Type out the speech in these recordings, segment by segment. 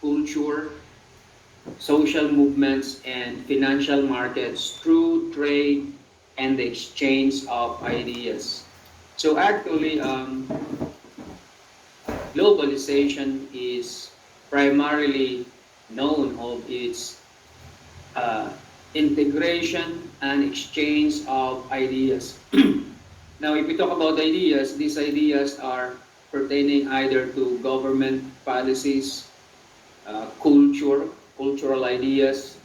culture, social movements, and financial markets through trade and the exchange of ideas. So actually, globalization is primarily known of its uh, integration and exchange of ideas. Now, if we talk about ideas, these ideas are pertaining either to government policies, cultural ideas,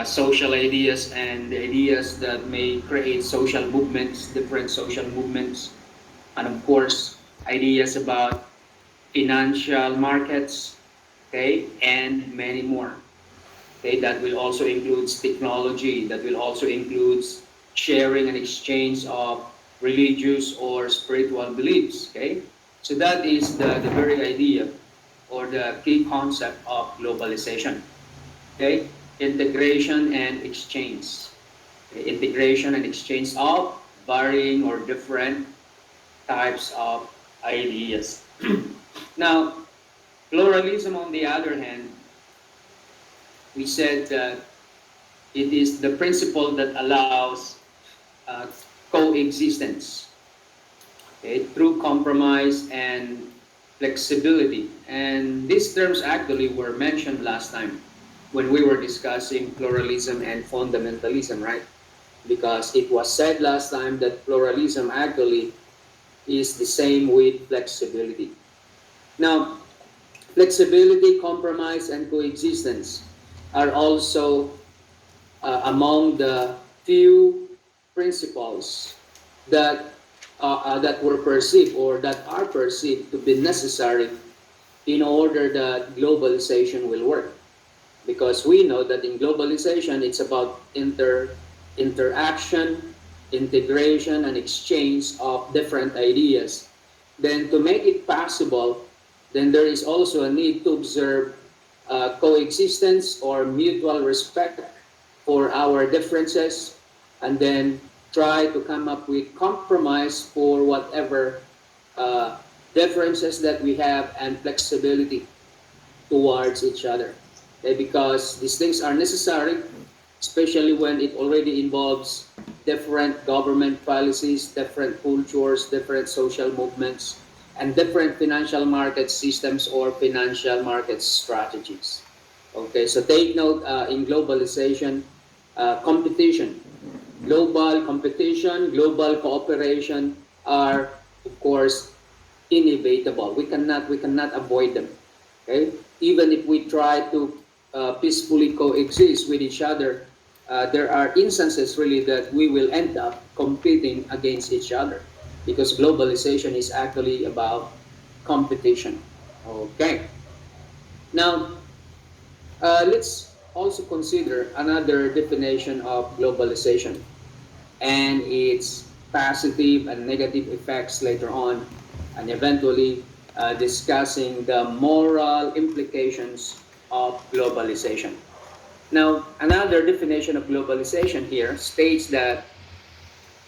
social ideas, and the ideas that may create social movements, different social movements, and of course, ideas about financial markets, okay, and many more. Okay, that will also includes technology, that will also includes sharing and exchange of religious or spiritual beliefs. Okay, so that is the very idea or the key concept of globalization. Okay, integration and exchange. Okay? Integration and exchange of varying or different types of ideas. Now, pluralism, on the other hand, we said that it is the principle that allows uh, coexistence, okay, through compromise and flexibility. And these terms actually were mentioned last time when we were discussing pluralism and fundamentalism, right? Because it was said last time that pluralism actually is the same with flexibility. Now, flexibility, compromise, and coexistence are also among the few principles that that were perceived or that are perceived to be necessary in order that globalization will work. Because we know that in globalization, it's about interaction, integration, and exchange of different ideas. Then to make it possible, then there is also a need to observe coexistence or mutual respect for our differences, and then try to come up with compromise for whatever uh, differences that we have and flexibility towards each other. Okay? Because these things are necessary, especially when it already involves different government policies, different cultures, different social movements, and different financial market systems or financial market strategies. Okay, so take note in globalization, competition, global competition, global cooperation are, of course, inevitable. We cannot avoid them. Okay, even if we try to peacefully coexist with each other, there are instances really that we will end up competing against each other because globalization is actually about competition. Okay, now let's also consider another definition of globalization and its positive and negative effects later on, and eventually discussing the moral implications of globalization. Now, another definition of globalization here states that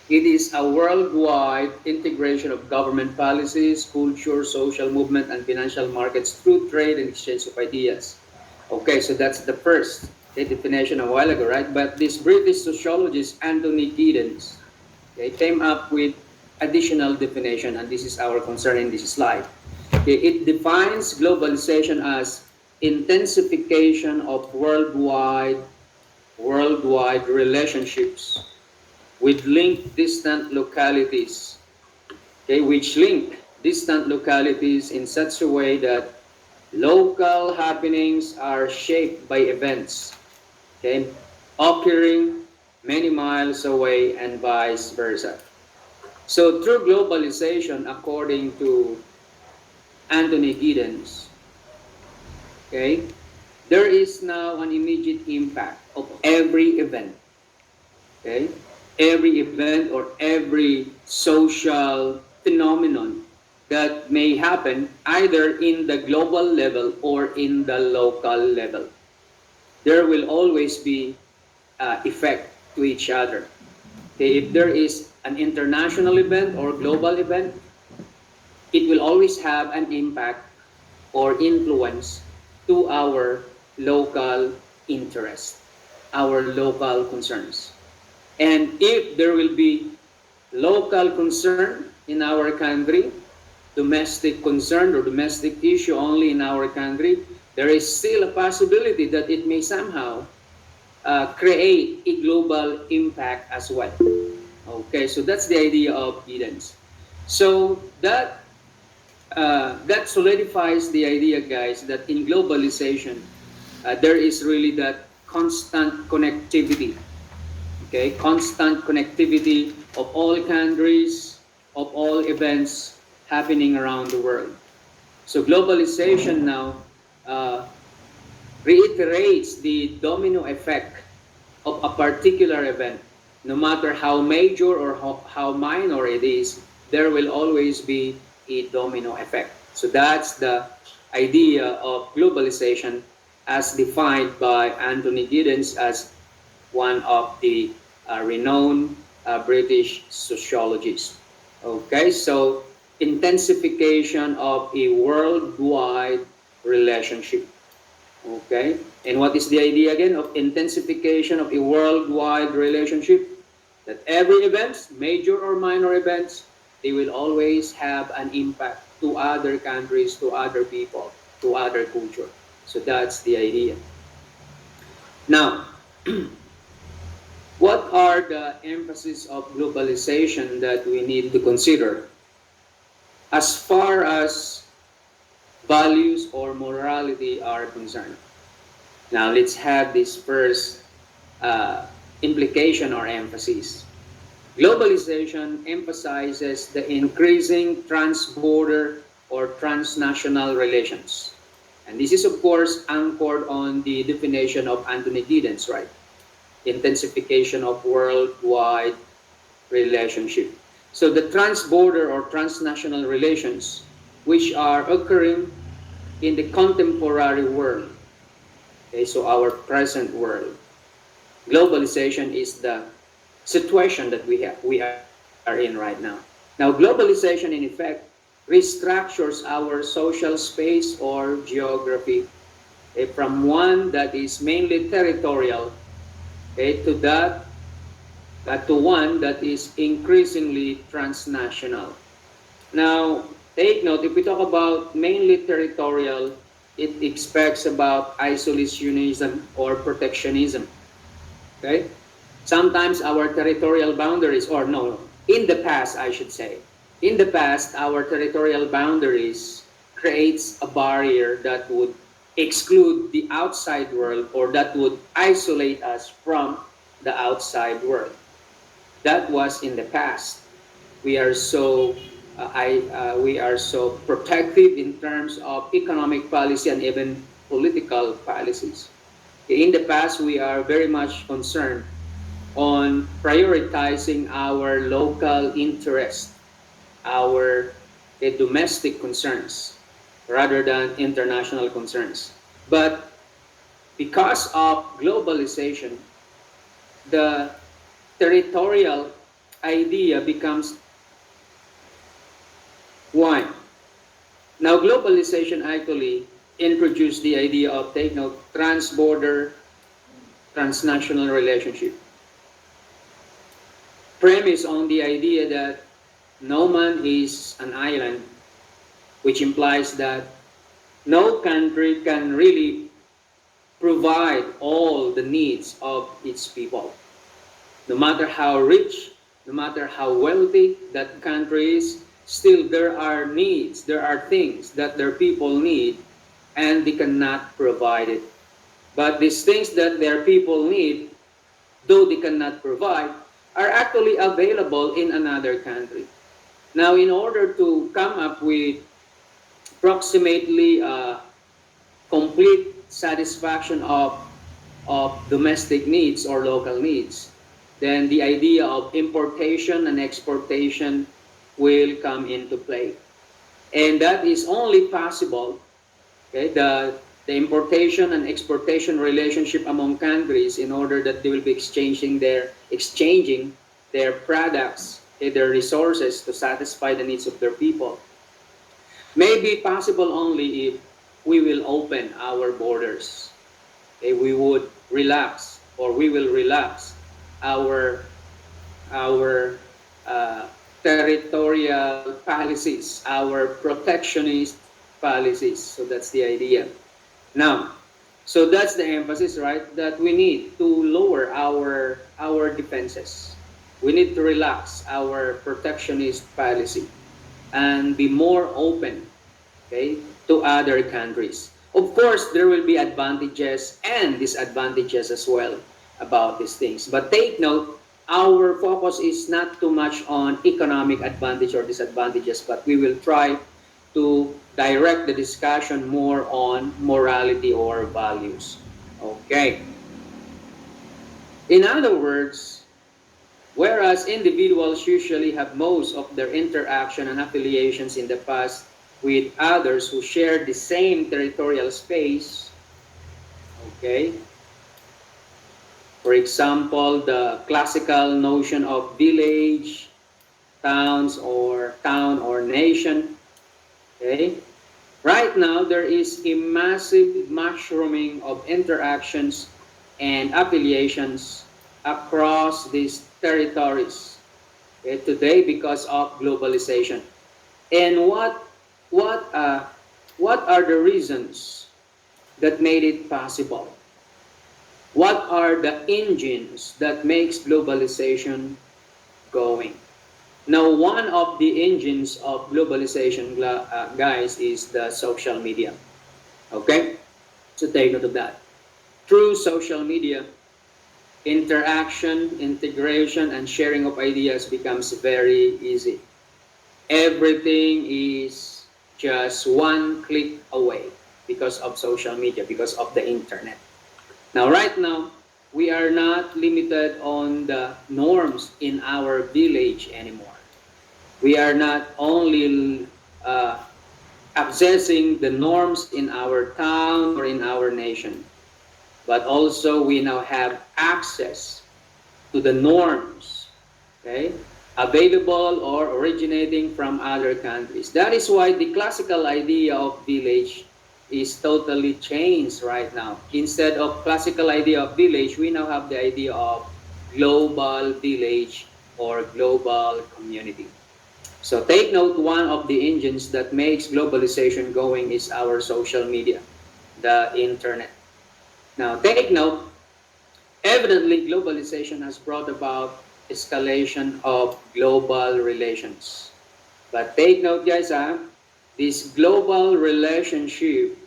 it is a worldwide integration of government policies, culture, social movement, and financial markets through trade and exchange of ideas. Okay, so that's the first definition a while ago, right? But this British sociologist Anthony Giddens, okay, came up with additional definition, and this is our concern in this slide. Okay, it defines globalization as intensification of worldwide relationships with linked distant localities, okay, which link distant localities in such a way that local happenings are shaped by events, okay, occurring many miles away and vice versa. So through globalization, according to Anthony Giddens, okay, there is now an immediate impact of every event, okay, every event or every social phenomenon that may happen either in the global level or in the local level. There will always be effect to each other. Okay, if there is an international event or global event, it will always have an impact or influence to our local interest, our local concerns. And if there will be local concern in our country, domestic concern or domestic issue only in our country, there is still a possibility that it may somehow create a global impact as well. Okay, so that's the idea of Edens. So that solidifies the idea, guys, that in globalization there is really that constant connectivity. Okay, constant connectivity of all countries, of all events happening around the world. So globalization now uh, reiterates the domino effect of a particular event. No matter how major or how minor it is, there will always be a domino effect. So that's the idea of globalization as defined by Anthony Giddens as one of the renowned British sociologists. Okay, so intensification of a worldwide relationship. Okay, and what is the idea again of intensification of a worldwide relationship? That every events, major or minor events, they will always have an impact to other countries, to other people, to other culture. So that's the idea. Now, what are the emphasis of globalization that we need to consider as far as values or morality are concerned? Now, let's have this first uh, implication or emphasis. Globalization emphasizes the increasing trans-border or transnational relations. And this is, of course, anchored on the definition of Anthony Giddens, right? Intensification of worldwide relationship. So the trans-border or transnational relations, which are occurring in the contemporary world, okay, so our present world. Globalization is the situation that we are in right now. Now, globalization in effect restructures our social space or geography from one that is mainly territorial to one that is increasingly transnational. Now, take note, if we talk about mainly territorial, it expects about isolationism or protectionism. Okay? Sometimes our territorial boundaries, or no, in the past, I should say, in the past, our territorial boundaries creates a barrier that would exclude the outside world or that would isolate us from the outside world. That was in the past. We are so we are so protective in terms of economic policy and even political policies. In the past, we are very much concerned on prioritizing our local interest, our domestic concerns, rather than international concerns. But because of globalization, the territorial idea becomes one. Now, globalization actually introduced the idea of take note trans-border, transnational relationship, premise on the idea that no man is an island, which implies that no country can really provide all the needs of its people. No matter how rich, no matter how wealthy that country is, still there are needs, there are things that their people need, and they cannot provide it. But these things that their people need, though they cannot provide, are actually available in another country. Now, in order to come up with approximately complete satisfaction of domestic needs or local needs, then the idea of importation and exportation will come into play. And that is only possible, okay, the importation and exportation relationship among countries in order that they will be exchanging their products, okay, their resources to satisfy the needs of their people may be possible only if we will open our borders. Okay, we would relax, or we will relax our our uh, territorial policies, our protectionist policies. So that's the idea. Now, so that's the emphasis, right? That we need to lower our defenses. We need to relax our protectionist policy and be more open, okay, to other countries. Of course, there will be advantages and disadvantages as well about these things. But take note, our focus is not too much on economic advantage or disadvantages, but we will try to direct the discussion more on morality or values. Okay. In other words, whereas individuals usually have most of their interaction and affiliations in the past with others who share the same territorial space, okay? For example, the classical notion of village, town or nation, okay? Right now, there is a massive mushrooming of interactions and affiliations across these territories, okay, today because of globalization. And what uh, what are the reasons that made it possible? What are the engines that makes globalization going? Now, one of the engines of globalization, guys, is the social media. Okay, so take note of that. Through social media, interaction, integration, and sharing of ideas becomes very easy. Everything is just one click away because of social media, because of the internet. Now, right now, we are not limited on the norms in our village anymore. We are not only accessing the norms in our town or in our nation, but also we now have access to the norms, okay, available or originating from other countries. That is why the classical idea of village is totally changed right now. Instead of classical idea of village, we now have the idea of global village or global community. So take note, one of the engines that makes globalization going is our social media, the internet. Now take note, evidently, globalization has brought about escalation of global relations. But take note, guys, this global relationship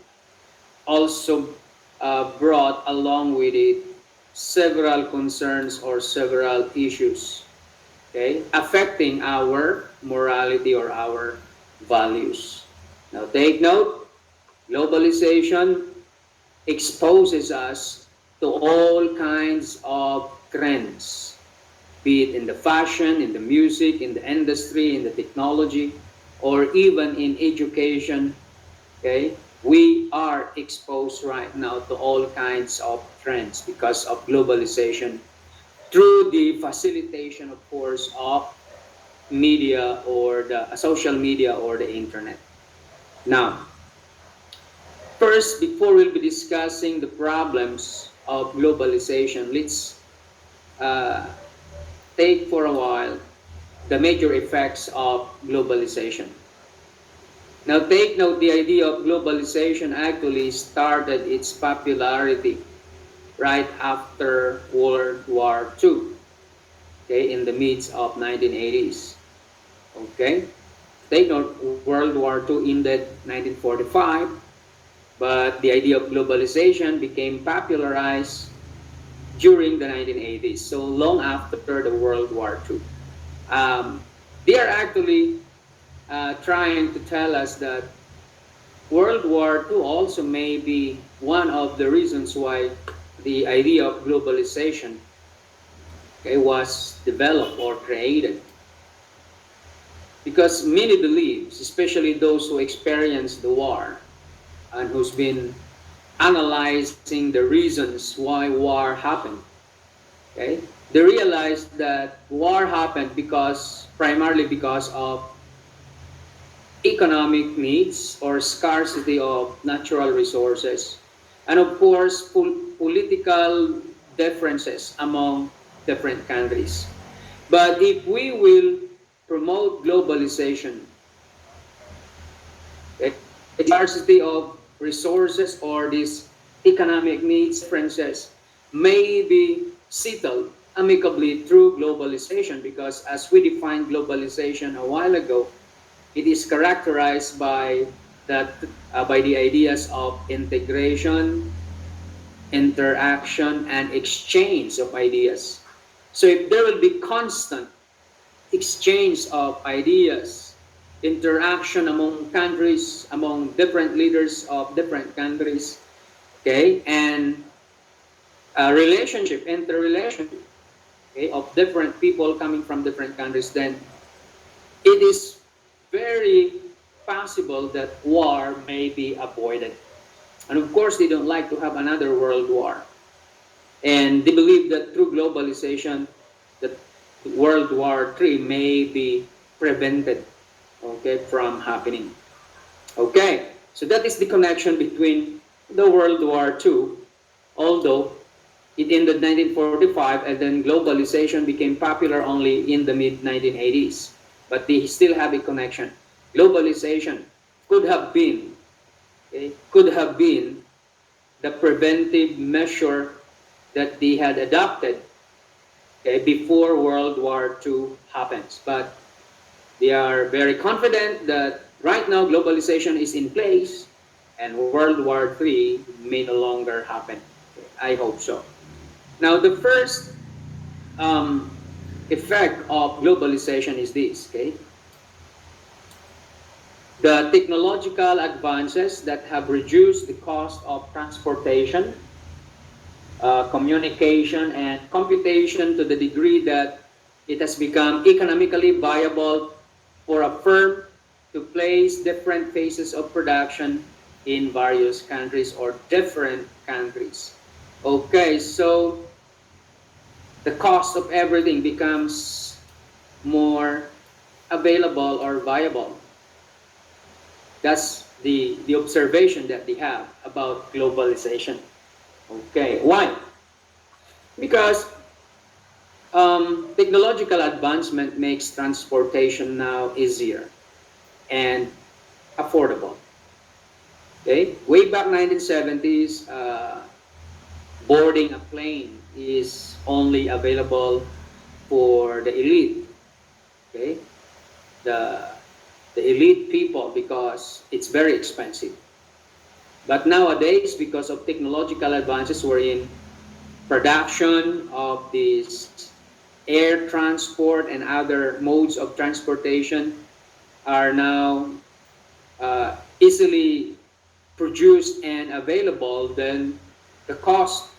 also brought along with it several concerns or several issues, okay, affecting our morality or our values. Now, take note, globalization exposes us to all kinds of trends, be it in the fashion, in the music, in the industry, in the technology, or even in education. Okay, we are exposed right now to all kinds of trends because of globalization through the facilitation, of course, of media or the social media or the internet. Now, first, before we'll be discussing the problems of globalization, let's uh, take for a while the major effects of globalization. Now, take note, the idea of globalization actually started its popularity right after World War II, okay, in the midst of 1980s. Okay, take note, World War II ended 1945, but the idea of globalization became popularized during the 1980s, so long after the World War II. Um, they are actually trying to tell us that World War II also may be one of the reasons why the idea of globalization, okay, was developed or created. Because many believes, especially those who experienced the war and who's been analyzing the reasons why war happened, okay, they realized that war happened because primarily because of economic needs or scarcity of natural resources, and of course, political differences among different countries. But if we will promote globalization, okay, scarcity of resources or these economic needs differences may be settled amicably through globalization, because as we defined globalization a while ago, it is characterized by the ideas of integration, interaction, and exchange of ideas. So if there will be constant exchange of ideas, interaction among countries, among different leaders of different countries, okay, and interrelationship, okay, of different people coming from different countries, then it is very possible that war may be avoided. And of course, they don't like to have another world war. And they believe that through globalization, that World War III may be prevented, okay, from happening. Okay, so that is the connection between the World War II, although it ended 1945 and then globalization became popular only in the mid 1980s. But they still have a connection. Globalization could have been, okay, could have been the preventive measure that they had adopted, okay, before World War II happens. But they are very confident that right now globalization is in place and World War III may no longer happen. Okay, I hope so. Now, the first um, effect of globalization is this, okay? The technological advances that have reduced the cost of transportation, communication, and computation to the degree that it has become economically viable for a firm to place different phases of production in various countries or different countries. Okay, so the cost of everything becomes more available or viable. That's the observation that they have about globalization. Okay, why? Because technological advancement makes transportation now easier and affordable. Okay, way back 1970s, boarding a plane is only available for the elite. Okay, the elite people, because it's very expensive. But nowadays, because of technological advances, we're in production of this air transport and other modes of transportation are now easily produced and available, then the cost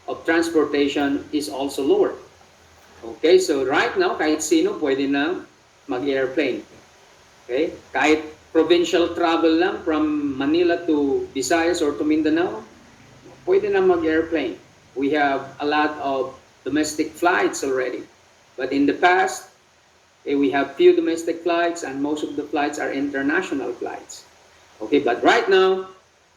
of transportation is also lower. Okay, so right now, kahit sino pwede na mag-airplane. Okay, kahit provincial travel lang from Manila to Visayas or to Mindanao, pwede na mag-airplane. We have a lot of domestic flights already. But in the past, we have few domestic flights and most of the flights are international flights. Okay, but right now,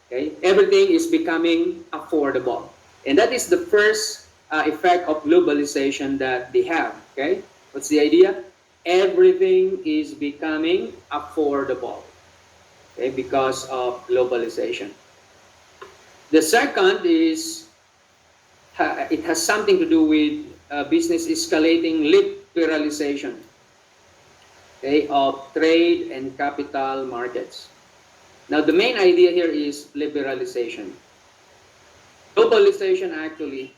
okay, everything is becoming affordable. And that is the first effect of globalization that they have. Okay, what's the idea? Everything is becoming affordable, okay, because of globalization. The second is it has something to do with business escalating liberalization, okay, of trade and capital markets. Now, the main idea here is liberalization. Globalization actually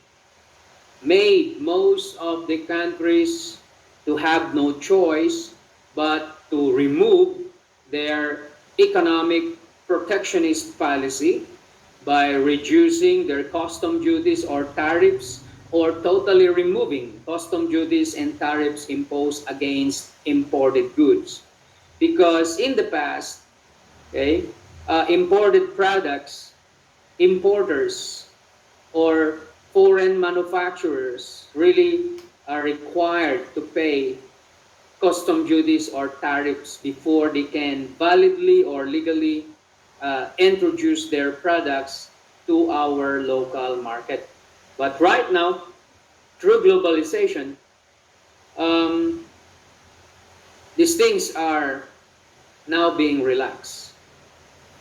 made most of the countries to have no choice but to remove their economic protectionist policy by reducing their custom duties or tariffs, or totally removing custom duties and tariffs imposed against imported goods. Because in the past, okay, imported products, importers, or foreign manufacturers really are required to pay custom duties or tariffs before they can validly or legally introduce their products to our local market. But right now, through globalization, um, these things are now being relaxed.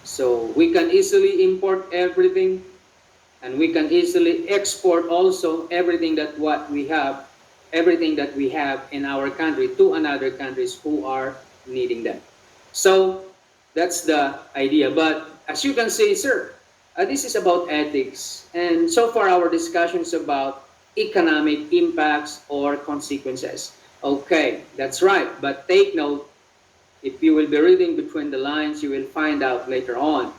So we can easily import everything, and we can easily export also everything that we have in our country to another countries who are needing them. So that's the idea. But as you can see, sir, this is about ethics, and so far our discussions about economic impacts or consequences. Okay, that's right. But take note, if you will be reading between the lines, you will find out later on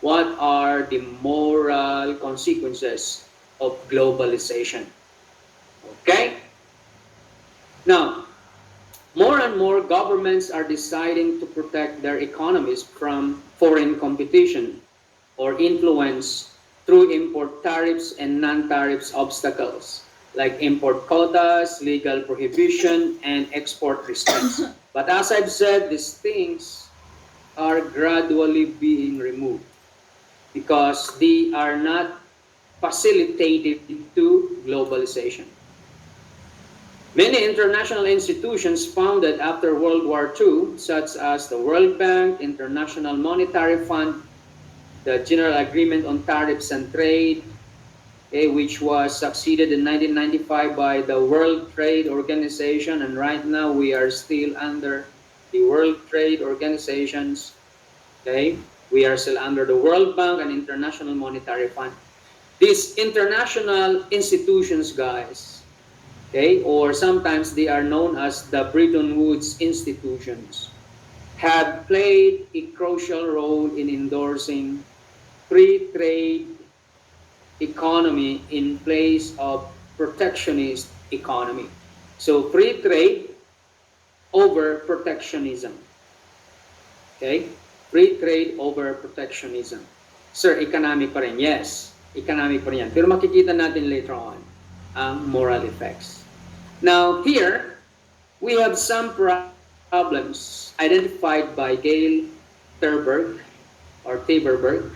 what are the moral consequences of globalization. Okay? Now, more and more governments are deciding to protect their economies from foreign competition or influence through import tariffs and non-tariffs obstacles like import quotas, legal prohibition, and export restraints. But as I've said, these things are gradually being removed because they are not facilitated to globalization. Many international institutions founded after World War II, such as the World Bank, International Monetary Fund, the General Agreement on Tariffs and Trade, which was succeeded in 1995 by the World Trade Organization, and right now we are still under the World Trade Organizations. Okay, we are still under the World Bank and International Monetary Fund. These international institutions, guys, okay, or sometimes they are known as the Bretton Woods institutions, have played a crucial role in endorsing free trade economy in place of protectionist economy. So free trade over protectionism. Okay? Free trade over protectionism. Sir, economic pa rin. Yes, economic pa rin yan. Pero makikita natin later on ang moral effects. Now, here, we have some problems identified by Gail Terberg or Taberberg.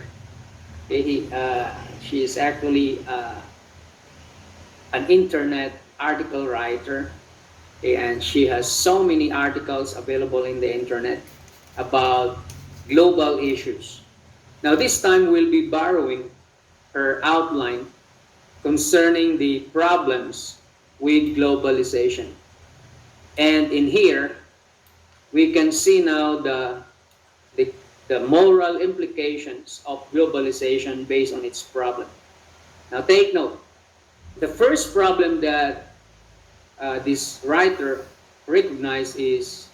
She is actually an internet article writer, and she has so many articles available in the internet about global issues. Now, this time we'll be borrowing her outline concerning the problems with globalization. And in here, we can see now the, the moral implications of globalization based on its problem. Now, take note. The first problem that this writer recognized is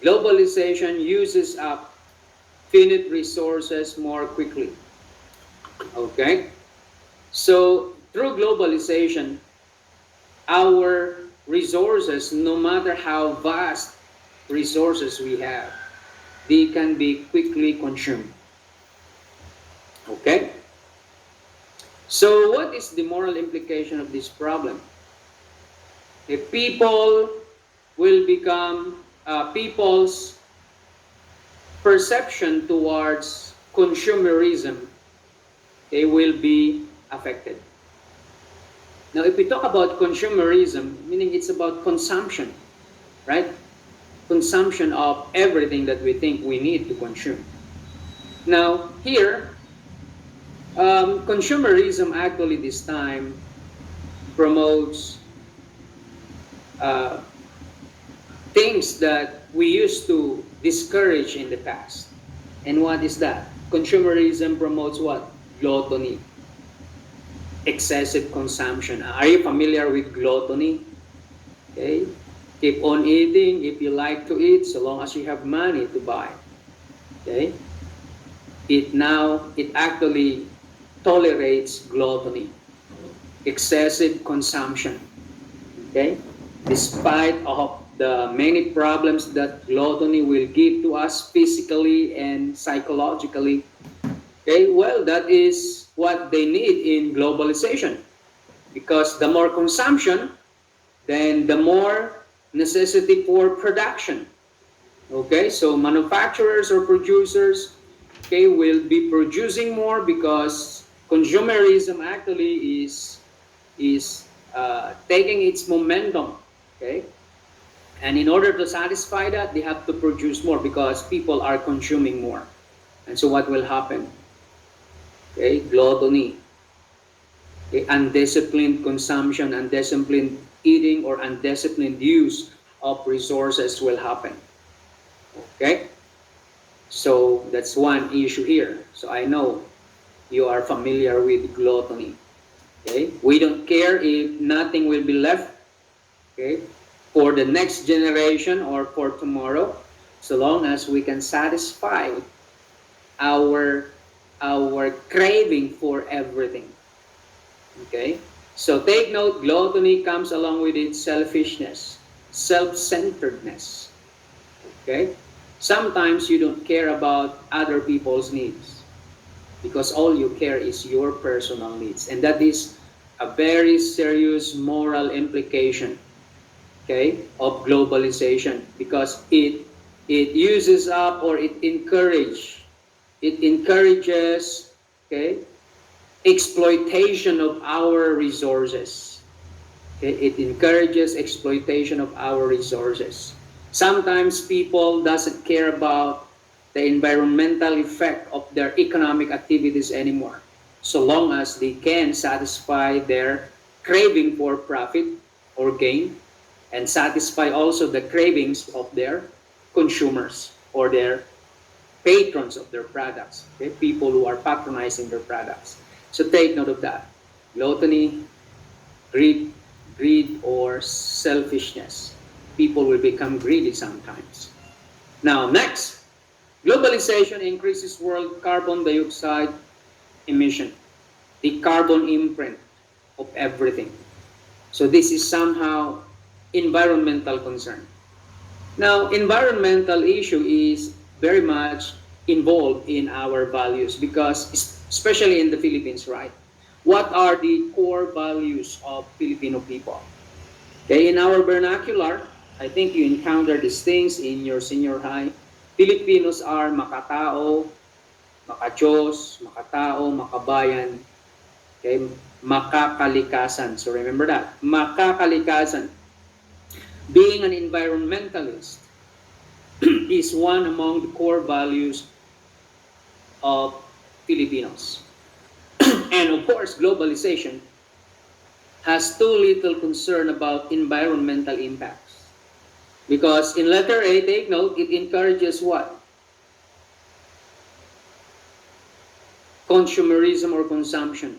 globalization uses up finite resources more quickly. Okay? So, through globalization, our resources, no matter how vast resources we have, they can be quickly consumed. Okay? So, what is the moral implication of this problem? If people will become, people's perception towards consumerism, they will be affected. Now, if we talk about consumerism, meaning it's about consumption, right? Consumption of everything that we think we need to consume. Now, here, consumerism actually this time promotes uh, things that we used to discourage in the past. And what is that? Consumerism promotes what? Gluttony, excessive consumption. Are you familiar with gluttony? Okay, keep on eating if you like to eat, so long as you have money to buy. Okay, it actually tolerates gluttony, excessive consumption. Okay, despite of the many problems that gluttony will give to us physically and psychologically. Okay, well, that is what they need in globalization, because the more consumption, then the more necessity for production. Okay, so manufacturers or producers, okay, will be producing more because consumerism actually is taking its momentum. Okay, and in order to satisfy that, they have to produce more because people are consuming more. And so, what will happen? Okay, gluttony, okay, undisciplined consumption, undisciplined eating, or undisciplined use of resources will happen. Okay, so that's one issue here. So I know you are familiar with gluttony. Okay, we don't care if nothing will be left. Okay, for the next generation or for tomorrow, so long as we can satisfy our our craving for everything. Okay, so take note, gluttony comes along with its selfishness, self-centeredness. Okay, sometimes you don't care about other people's needs because all you care is your personal needs, and that is a very serious moral implication, okay, of globalization, because it uses up, or it encourages, okay, exploitation of our resources. Okay? It encourages exploitation of our resources. Sometimes people doesn't care about the environmental effect of their economic activities anymore, so long as they can satisfy their craving for profit or gain, and satisfy also the cravings of their consumers or their patrons of their products, okay? People who are patronizing their products. So take note of that. Gluttony, greed, greed or selfishness. People will become greedy sometimes. Now, next, globalization increases world carbon dioxide emission, the carbon imprint of everything. So this is somehow environmental concern. Now, environmental issue is very much involved in our values because, especially in the Philippines, right? What are the core values of Filipino people? Okay, in our vernacular, I think you encounter these things in your senior high. Filipinos are makatao, makajos, makatao, makabayan, okay, makakalikasan. So remember that, makakalikasan. Being an environmentalist is one among the core values of Filipinos. And of course, globalization has too little concern about environmental impacts. Because in letter A, take note, it encourages what? Consumerism or consumption,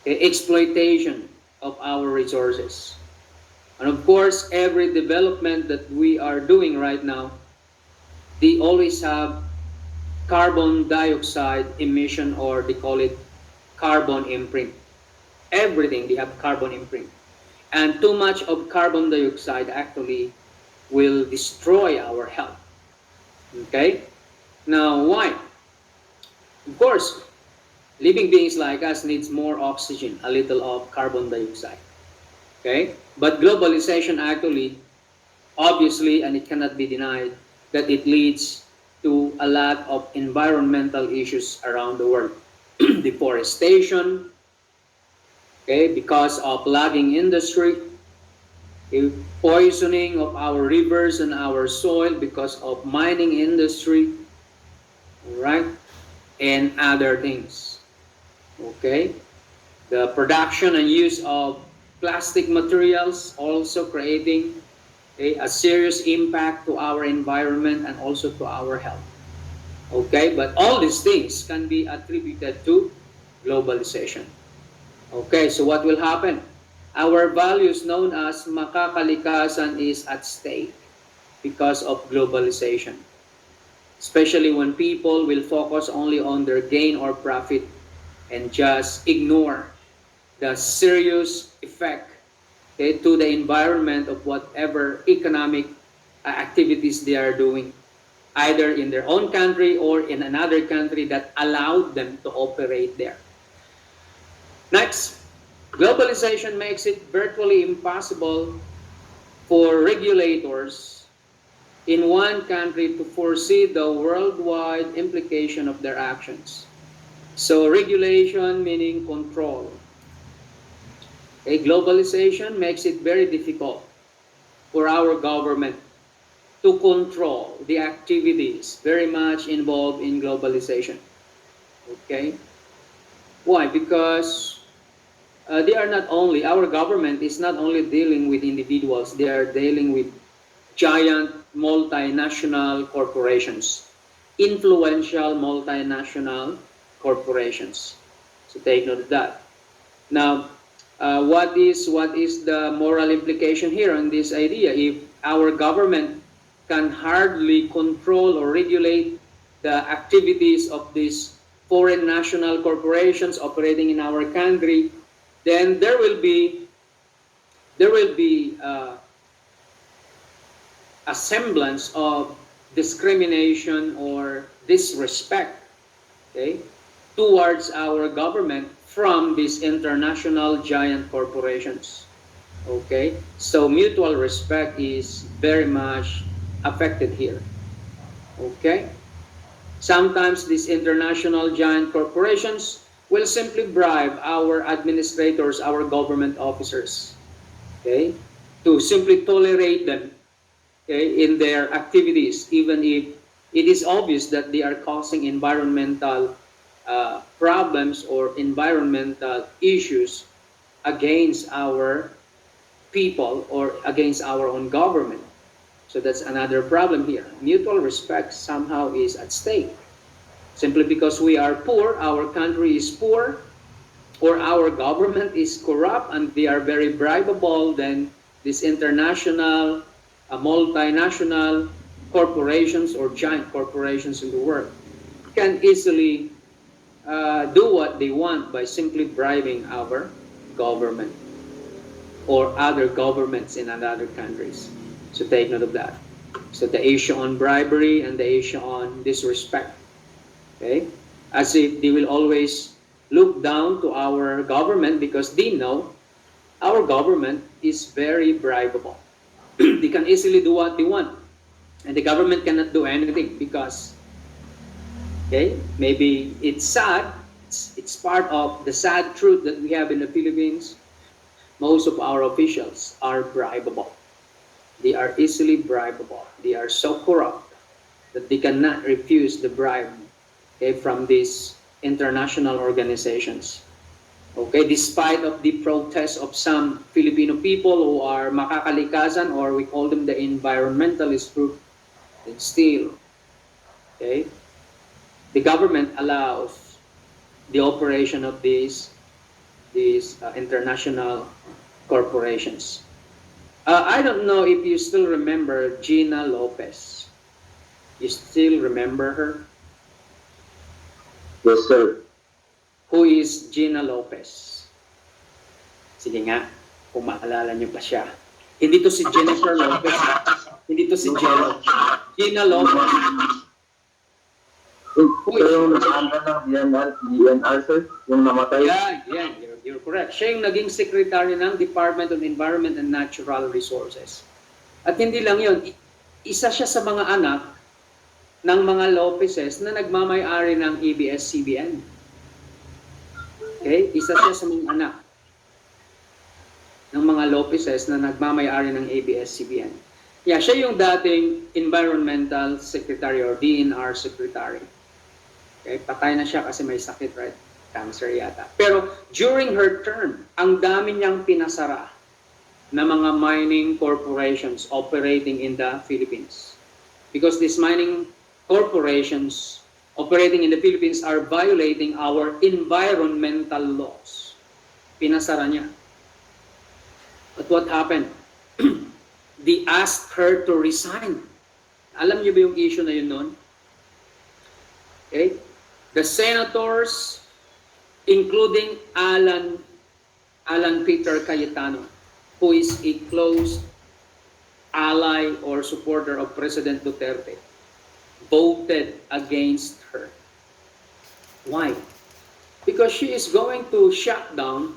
okay? Exploitation of our resources. And of course, every development that we are doing right now, they always have carbon dioxide emission, or they call it carbon imprint. Everything, they have carbon imprint. And too much of carbon dioxide actually will destroy our health. Okay? Now, why? Of course, living beings like us needs more oxygen, a little of carbon dioxide. Okay? But globalization actually, obviously, and it cannot be denied, that it leads to a lot of environmental issues around the world. Deforestation, okay, because of logging industry, okay, poisoning of our rivers and our soil because of mining industry, right, and other things. Okay, the production and use of plastic materials also creating, okay, a serious impact to our environment and also to our health. Okay, but all these things can be attributed to globalization. Okay, so what will happen? Our values known as makakalikasan is at stake because of globalization. Especially when people will focus only on their gain or profit and just ignore the serious effect, okay, to the environment of whatever economic activities they are doing, either in their own country or in another country that allowed them to operate there. Next, globalization makes it virtually impossible for regulators in one country to foresee the worldwide implication of their actions. So regulation meaning control. A globalization makes it very difficult for our government to control the activities very much involved in globalization. Okay? Why? Because they are not only, our government is not only dealing with individuals, they are dealing with giant multinational corporations, influential multinational corporations. So take note of that. Now, what is the moral implication here on this idea? If our government can hardly control or regulate the activities of these foreign national corporations operating in our country, then there will be a semblance of discrimination or disrespect, okay, towards our government from these international giant corporations. Okay, so mutual respect is very much affected here. Okay, sometimes these international giant corporations will simply bribe our administrators, our government officers, okay, to simply tolerate them, okay, in their activities, even if it is obvious that they are causing environmental problems or environmental issues against our people or against our own government. So that's another problem here. Mutual respect somehow is at stake. Simply because we are poor, our country is poor, or our government is corrupt and they are very bribable, then these international, multinational corporations or giant corporations in the world can easily do what they want by simply bribing our government or other governments in other countries. So take note of that. So the issue on bribery and the issue on disrespect. Okay? As if they will always look down to our government because they know our government is very bribable. They can easily do what they want. And the government cannot do anything because, okay, maybe it's sad. It's part of the sad truth that we have in the Philippines. Most of our officials are bribable. They are easily bribable. They are so corrupt that they cannot refuse the bribe, okay, from these international organizations. Okay, despite of the protests of some Filipino people who are makakalikasan or we call them the environmentalist group, then still, okay, the government allows the operation of these international corporations. I don't know if you still remember Gina Lopez. You still remember her? Yes, sir. Who is Gina Lopez? Sige nga, kung maalala niyo pa siya. Hindi to si Jennifer Lopez. Hindi to si Jello. Gina Lopez. Who is Yung she? nag-aanda ng DNR, sir? Yung namatay? Yeah, you're correct. Siya yung naging secretary ng Department of Environment and Natural Resources. At hindi lang yun, isa siya sa mga anak ng mga Lopezes na nagmamay-ari ng ABS-CBN. Okay? Isa siya sa mga anak ng mga Lopezes na nagmamay-ari ng ABS-CBN. Yeah, siya yung dating Environmental Secretary or DNR Secretary. Okay? Patay na siya kasi may sakit, right? Cancer yata. Pero during her term, ang dami niyang pinasara na mga mining corporations operating in the Philippines. Because these mining corporations operating in the Philippines are violating our environmental laws. Pinasara niya. But what happened? They asked her to resign. Alam niyo ba yung issue na yun noon? Okay? The senators, including Alan Peter Cayetano, who is a close ally or supporter of President Duterte, voted against her. Why? Because she is going to shut down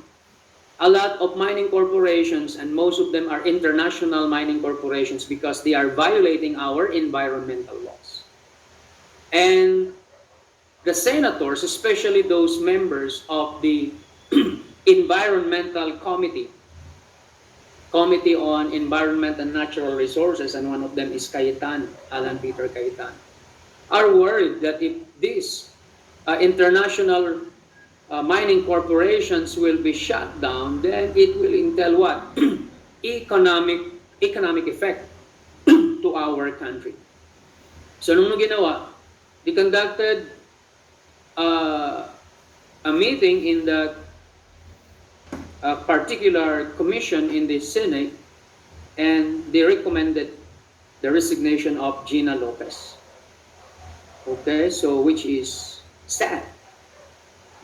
a lot of mining corporations, and most of them are international mining corporations because they are violating our environmental laws. And the senators, especially those members of the environmental committee on environment and natural resources, and one of them is Cayetano, Alan Peter Cayetano, are worried that if these international mining corporations will be shut down, then it will entail what? Economic effect to our country. So nung ginawa, they conducted uh, a meeting in the particular commission in the Senate, and they recommended the resignation of Gina Lopez. Okay, so which is sad.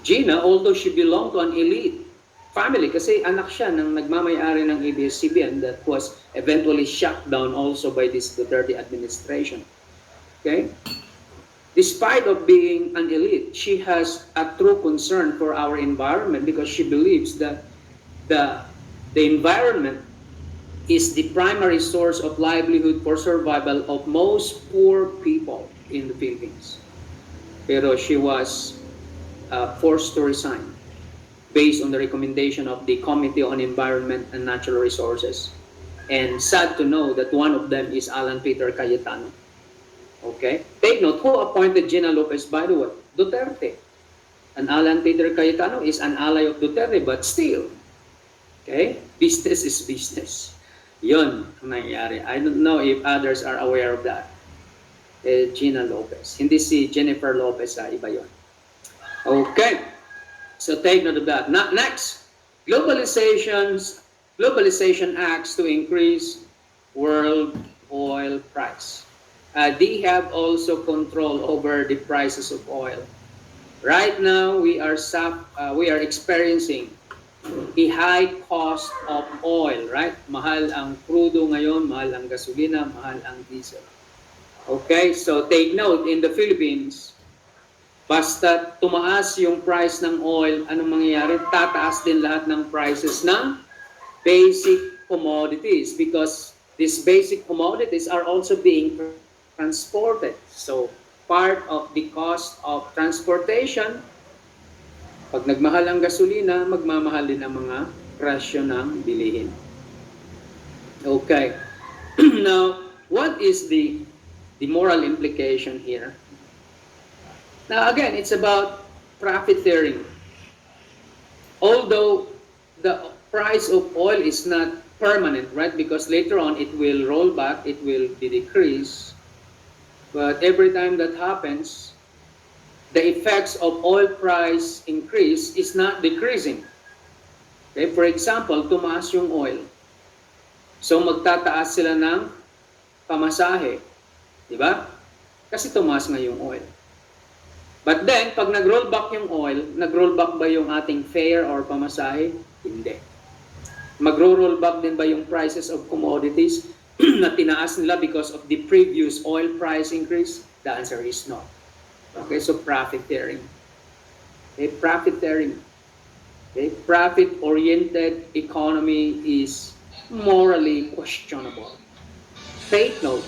Gina, although she belonged to an elite family, kasi anak siya ng nagmamayari ng ABS-CBN that was eventually shut down also by this Duterte administration. Okay? Despite of being an elite, she has a true concern for our environment because she believes that the, the environment is the primary source of livelihood for survival of most poor people in the Philippines. Pero she was forced to resign based on the recommendation of the Committee on Environment and Natural Resources. And sad to know that one of them is Alan Peter Cayetano. Okay? Take note, who appointed Gina Lopez, by the way? Duterte. And Alan Peter Cayetano is an ally of Duterte, but still, okay? Business is business. Yun ang nangyayari. I don't know if others are aware of that. Gina Lopez. Hindi si Jennifer Lopez, iba yun. Okay. So take note of that. Next, globalization acts to increase world oil price. They have also control over the prices of oil. Right now, we are experiencing a high cost of oil, right? Mahal ang crudo ngayon, mahal ang gasolina, mahal ang diesel. Okay, so take note, in the Philippines, basta tumaas yung price ng oil, anong mangyayari? Tataas din lahat ng prices ng basic commodities because these basic commodities are also being transported. So, part of the cost of transportation, pag nagmahal ang gasolina, magmamahal din ang mga presyo ng bilihin. Okay. Now, what is the moral implication here? Now, again, it's about profiteering. Although the price of oil is not permanent, right? Because later on, it will roll back, it will be decreased. But every time that happens, the effects of oil price increase is not decreasing. Okay? For example, tumaas yung oil. So magtataas sila ng pamasahe. Di ba? Kasi tumaas nga yung oil. But then, pag nag-roll back yung oil, nag-roll back ba yung ating fare or pamasahe? Hindi. Mag-roll back din ba yung prices of commodities na tinaas nila because of the previous oil price increase? The answer is no. Okay, so profiteering. Okay, profiteering. Okay, profit-oriented economy is morally questionable. Take note,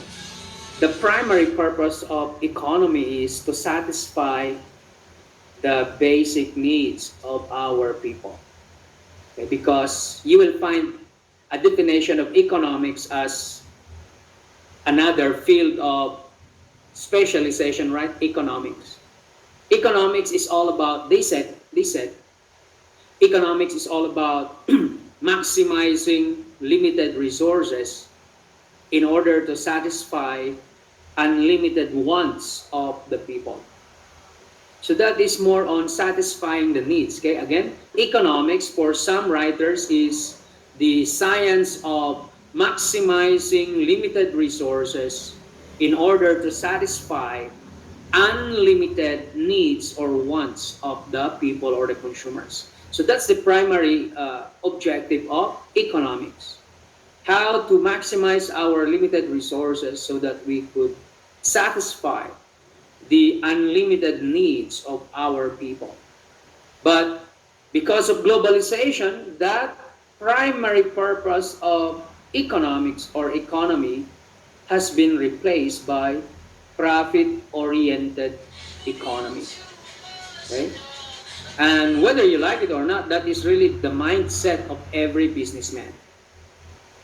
the primary purpose of economy is to satisfy the basic needs of our people. Okay, because you will find a definition of economics as another field of specialization, right? Economics. Economics is all about, they said, economics is all about maximizing limited resources in order to satisfy unlimited wants of the people. So that is more on satisfying the needs. Okay, again, economics for some writers is the science of maximizing limited resources in order to satisfy unlimited needs or wants of the people or the consumers. So that's the primary objective of economics. How to maximize our limited resources so that we could satisfy the unlimited needs of our people. But Because of globalization, that primary purpose of economics or economy has been replaced by profit-oriented economy. Okay? And whether you like it or not, that is really the mindset of every businessman.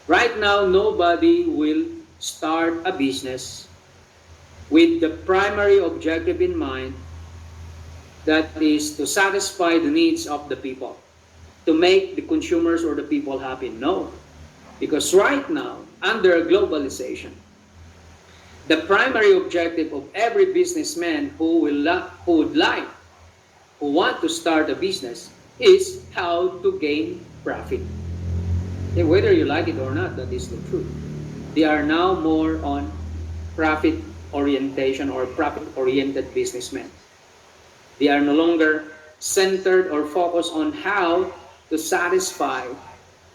Right now, nobody will start a business with the primary objective in mind, that is to satisfy the needs of the people, to make the consumers or the people happy. No. Because right now, under globalization, the primary objective of every businessman who would like, who want to start a business is how to gain profit. And whether you like it or not, that is the truth. They are now more on profit orientation or profit oriented businessmen. They are no longer centered or focused on how to satisfy,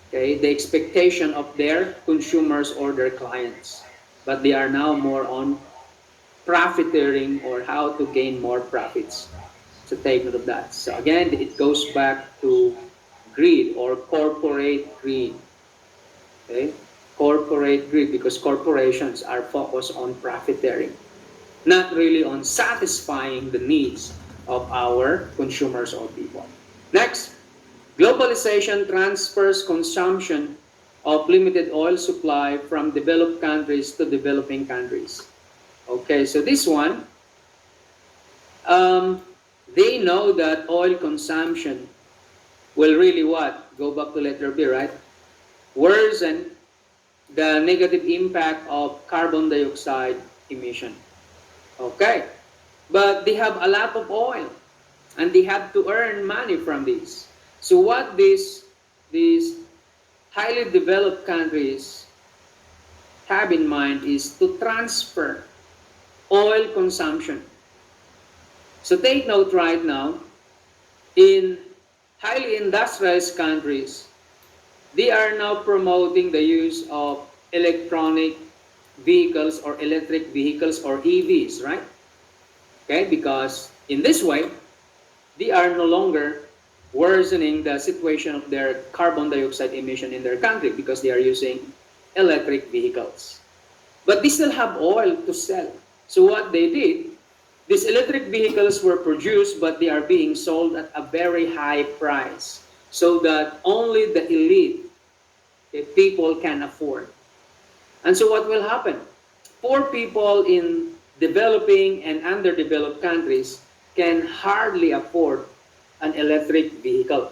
okay, the expectation of their consumers or their clients. But they are now more on profiteering or how to gain more profits. So take note of that. So again, it goes back to greed or corporate greed. Okay? Corporate greed, because corporations are focused on profiteering, not really on satisfying the needs of our consumers or people. Next, globalization transfers consumption of limited oil supply from developed countries to developing countries. Okay, so this one, um, they know that oil consumption will really what? Go back to letter B, right? Worsen the negative impact of carbon dioxide emission. Okay, but they have a lot of oil and they have to earn money from this. So what these highly developed countries have in mind is to transfer oil consumption. So take note right now, in highly industrialized countries, they are now promoting the use of electronic vehicles or electric vehicles or EVs, right? Okay, because in this way, they are no longer worsening the situation of their carbon dioxide emission in their country because they are using electric vehicles. But they still have oil to sell. So what they did, these electric vehicles were produced, but they are being sold at a very high price so that only the elite, the people, can afford. And so what will happen? Poor people in developing and underdeveloped countries can hardly afford an electric vehicle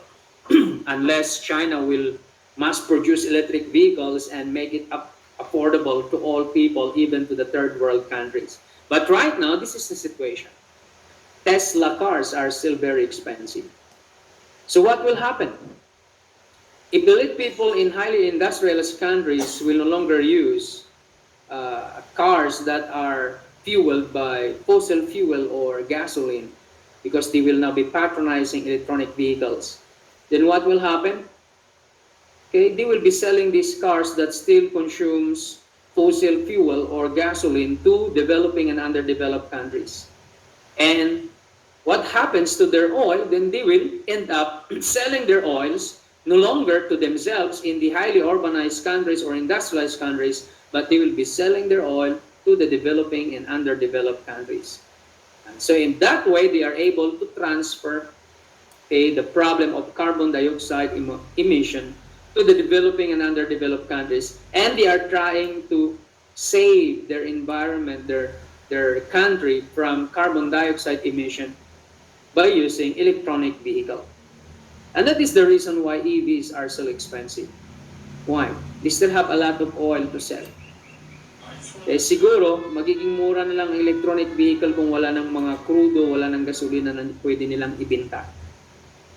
unless China will mass produce electric vehicles and make it affordable to all people, even to the third world countries. But right now, this is the situation. Tesla cars are still very expensive. So what will happen? If elite people in highly industrialized countries will no longer use cars that are fueled by fossil fuel or gasoline, because they will now be patronizing electronic vehicles, then what will happen? Okay, they will be selling these cars that still consumes fossil fuel or gasoline to developing and underdeveloped countries. And what happens to their oil? Then they will end up selling their oils no longer to themselves in the highly urbanized countries or industrialized countries, but they will be selling their oil to the developing and underdeveloped countries. And so in that way, they are able to transfer the problem of carbon dioxide emission to the developing and underdeveloped countries, and they are trying to save their environment, their country from carbon dioxide emission by using electronic vehicle. And that is the reason why EVs are so expensive. Why? They still have a lot of oil to sell. Eh siguro, magiging mura na lang ang electronic vehicle kung wala ng mga crudo, wala ng gasolina na pwede nilang ibenta.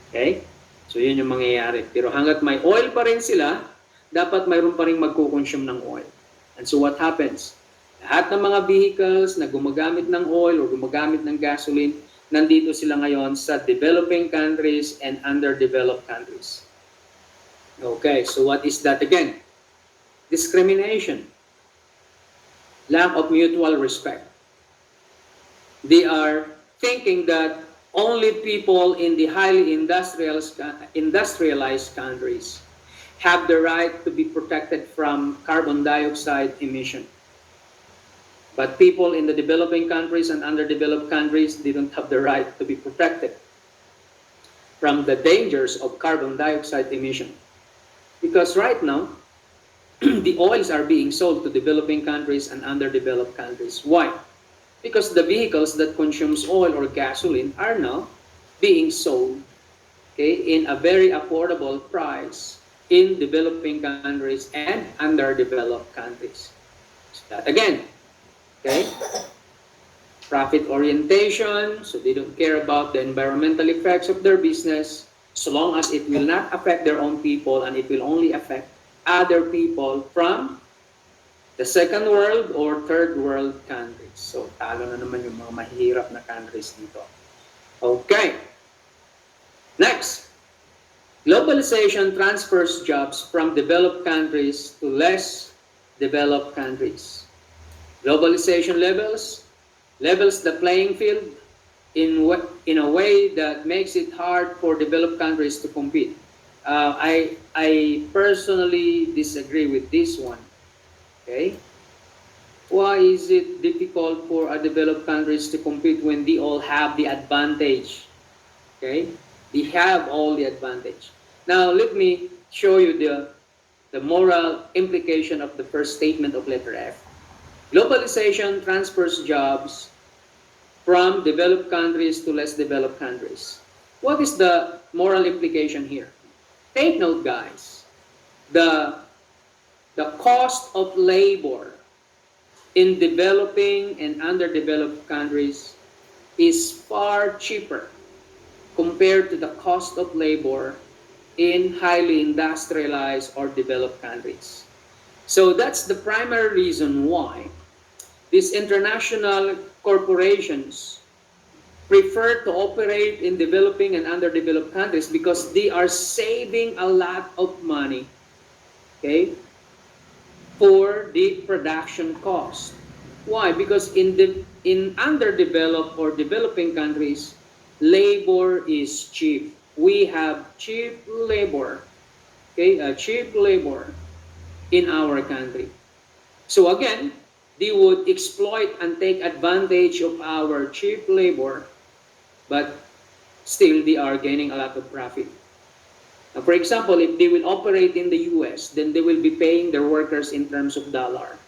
Okay? So yun yung mangyayari. Pero hanggat may oil pa rin sila, dapat mayroon pa rin magkukonsume ng oil. And so what happens? Lahat ng mga vehicles na gumagamit ng oil o gumagamit ng gasoline, nandito sila ngayon sa developing countries and underdeveloped countries. Okay, so what is that again? Discrimination. Lack of mutual respect. They are thinking that Only people in the highly industrialized countries have the right to be protected from carbon dioxide emission. But people in the developing countries and underdeveloped countries didn't have the right to be protected from the dangers of carbon dioxide emission. Because right now, the oils are being sold to developing countries and underdeveloped countries. Why? Because the vehicles that consumes oil or gasoline are now being sold, okay, in a very affordable price in developing countries and underdeveloped countries. So that again, okay, profit orientation, so they don't care about the environmental effects of their business, so long as it will not affect their own people and it will only affect other people from the second world or third world countries. So talo na naman yung mga mahirap na countries dito. Okay, next. Globalization transfers jobs from developed countries to less developed countries. Globalization levels the playing field in a way that makes it hard for developed countries to compete. I personally disagree with this one. Okay, why is it difficult for a developed countries to compete when they all have the advantage? Okay, they have all the advantage. Now let me show you the moral implication of the first statement of letter F. Globalization transfers jobs from developed countries to less developed countries. What is the moral implication here? Take note, guys. The, the cost of labor in developing and underdeveloped countries is far cheaper compared to the cost of labor in highly industrialized or developed countries. So that's the primary reason why these international corporations prefer to operate in developing and underdeveloped countries because they are saving a lot of money, okay, for the production cost. Why? Because in underdeveloped or developing countries, labor is cheap. We have cheap labor, okay, cheap labor in our country. So again, they would exploit and take advantage of our cheap labor, but still they are gaining a lot of profit. Now, for example, if they will operate in the US, then they will be paying their workers in terms of dollar.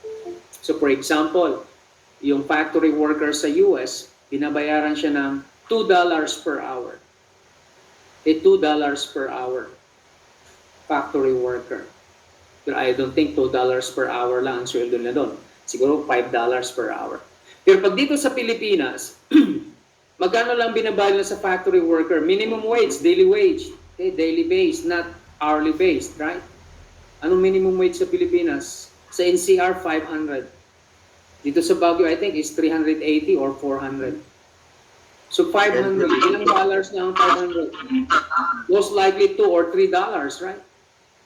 So for example, yung factory worker sa US, binabayaran siya ng $2 per hour. $2 per hour factory worker. Pero I don't think $2 per hour lang ang sweldo nila doon. Siguro $5 per hour. Pero pag dito sa Pilipinas, magkano lang binabayad na sa factory worker? Minimum wage, daily wage. Okay, daily based, not hourly based, right? Anong minimum wage sa Pilipinas? Sa NCR, 500. Dito sa Baguio, I think, is 380 or 400. So 500, ilang dollars na ang 500? Most likely $2 or $3, right?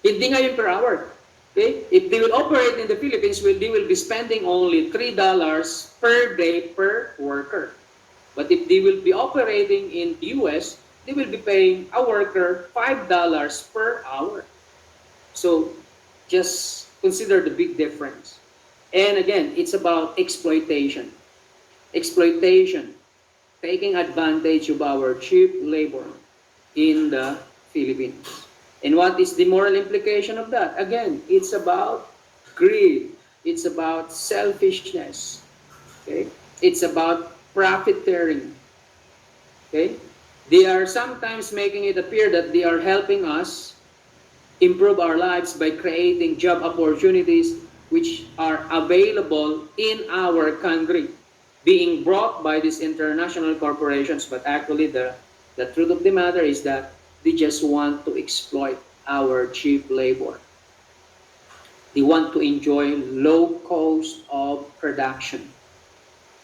Hindi nga yun per hour. Okay? If they will operate in the Philippines, they will be spending only $3 per day per worker. But if they will be operating in the US, they will be paying a worker $5 per hour. So just consider the big difference. And again, it's about exploitation. Exploitation, taking advantage of our cheap labor in the Philippines. And what is the moral implication of that? Again, it's about greed. It's about selfishness. Okay? It's about profiteering. Okay? They are sometimes making it appear that they are helping us improve our lives by creating job opportunities which are available in our country, being brought by these international corporations. But actually, the truth of the matter is that they just want to exploit our cheap labor. They want to enjoy low cost of production,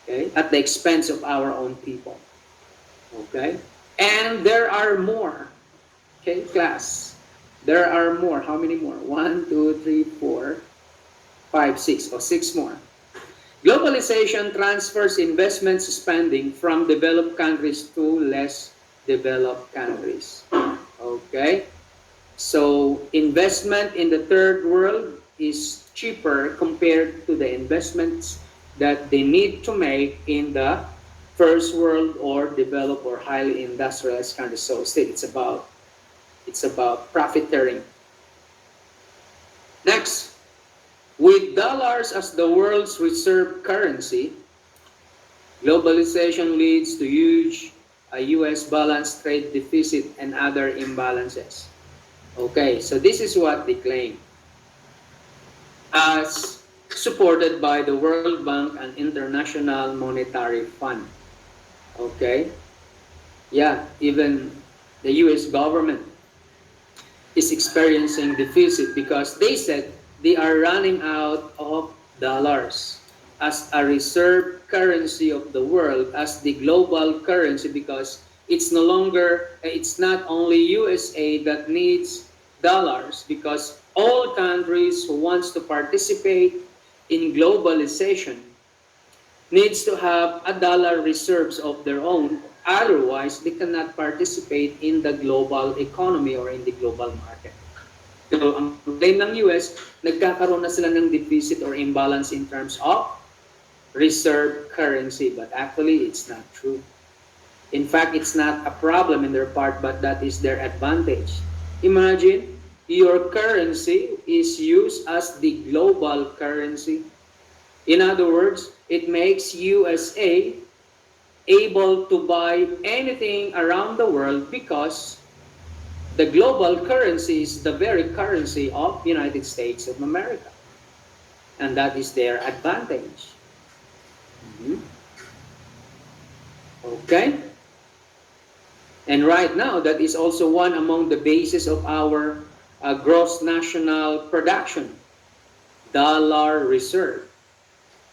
okay, at the expense of our own people. Okay? And there are more. Okay, class. There are more. How many more? 1, 2, 3, 4, 5, 6. Or 6 more. Globalization transfers investment spending from developed countries to less developed countries. Okay? So, investment in the third world is cheaper compared to the investments that they need to make in the first world or developed or highly industrialized countries. So, still, it's about profiteering. Next, with dollars as the world's reserve currency, globalization leads to huge U.S. balance trade deficit and other imbalances. Okay, so this is what they claim, as supported by the World Bank and International Monetary Fund. Okay, yeah, even the U.S. government is experiencing deficit because they said they are running out of dollars as a reserve currency of the world, as the global currency, because it's not only USA that needs dollars, because all countries who wants to participate in globalization needs to have a dollar reserves of their own. Otherwise, they cannot participate in the global economy or in the global market. So, ang claim ng US, nagkakaroon na sila ng deficit or imbalance in terms of reserve currency. But actually, it's not true. In fact, it's not a problem in their part, but that is their advantage. Imagine, your currency is used as the global currency. In other words, it makes USA able to buy anything around the world because the global currency is the very currency of United States of America. And that is their advantage. Mhm. Okay? And right now, that is also one among the basis of our gross national production, dollar reserve,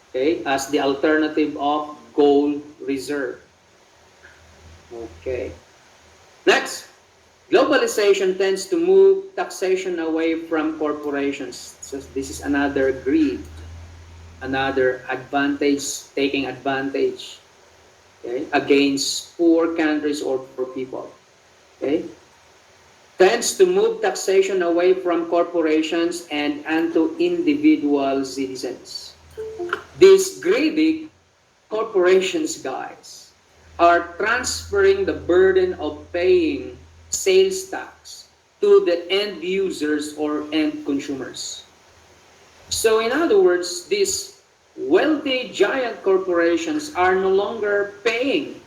okay, as the alternative of gold reserve. Okay. Next, globalization tends to move taxation away from corporations. So this is another greed, another advantage, taking advantage, okay, against poor countries or poor people. Okay? Tends to move taxation away from corporations and onto individual citizens. These greedy corporations, guys, are transferring the burden of paying sales tax to the end users or end consumers. So, in other words, these wealthy giant corporations are no longer paying.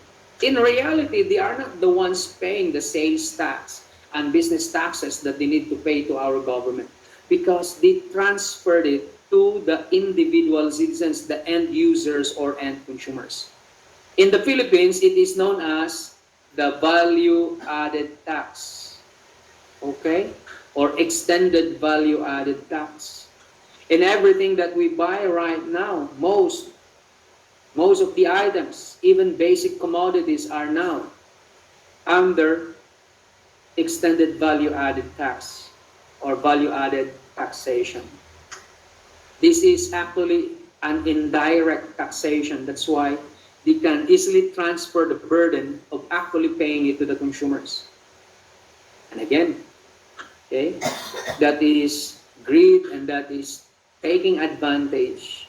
In reality, they are not the ones paying the sales tax and business taxes that they need to pay to our government, because they transferred it to the individual citizens, the end users or end consumers. In the Philippines, it is known as the value added tax. Okay? Or extended value added tax. In everything that we buy right now, most of the items, even basic commodities, are now under extended value added tax or value added taxation. This is actually an indirect taxation. That's why they can easily transfer the burden of actually paying it to the consumers. And again, okay, that is greed, and that is taking advantage,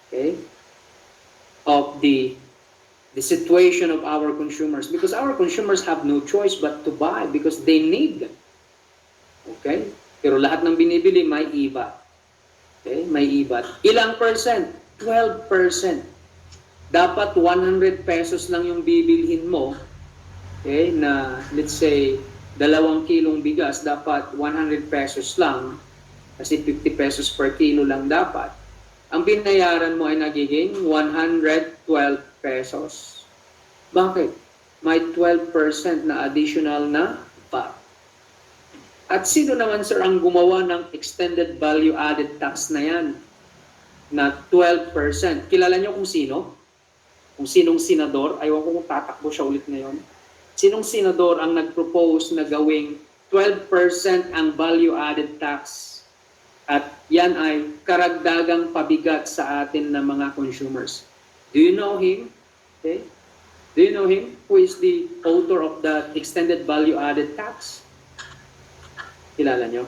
okay, of the situation of our consumers, because our consumers have no choice but to buy because they need them. Okay? Pero lahat ng binibili may IVA. Okay? May IVA. Ilang percent? 12%. Dapat 100 pesos lang yung bibilhin mo. Okay? Na, let's say, 2 kilong bigas, dapat 100 pesos lang. Kasi 50 pesos per kilo lang dapat. Ang binayaran mo ay nagiging 112 pesos. Bakit? May 12% na additional na VAT. At sino naman, sir, ang gumawa ng extended value added tax na yan? Na 12%. Kilala nyo kung sino? Kung sinong senador? Ayaw ko kung tatakbo siya ulit ngayon. Sinong senador ang nag-propose na gawing 12% ang value added tax At yan ay karagdagang pabigat sa atin na mga consumers. Do you know him? Okay. Do you know him? Who is the author of the extended value added tax? Kilala nyo?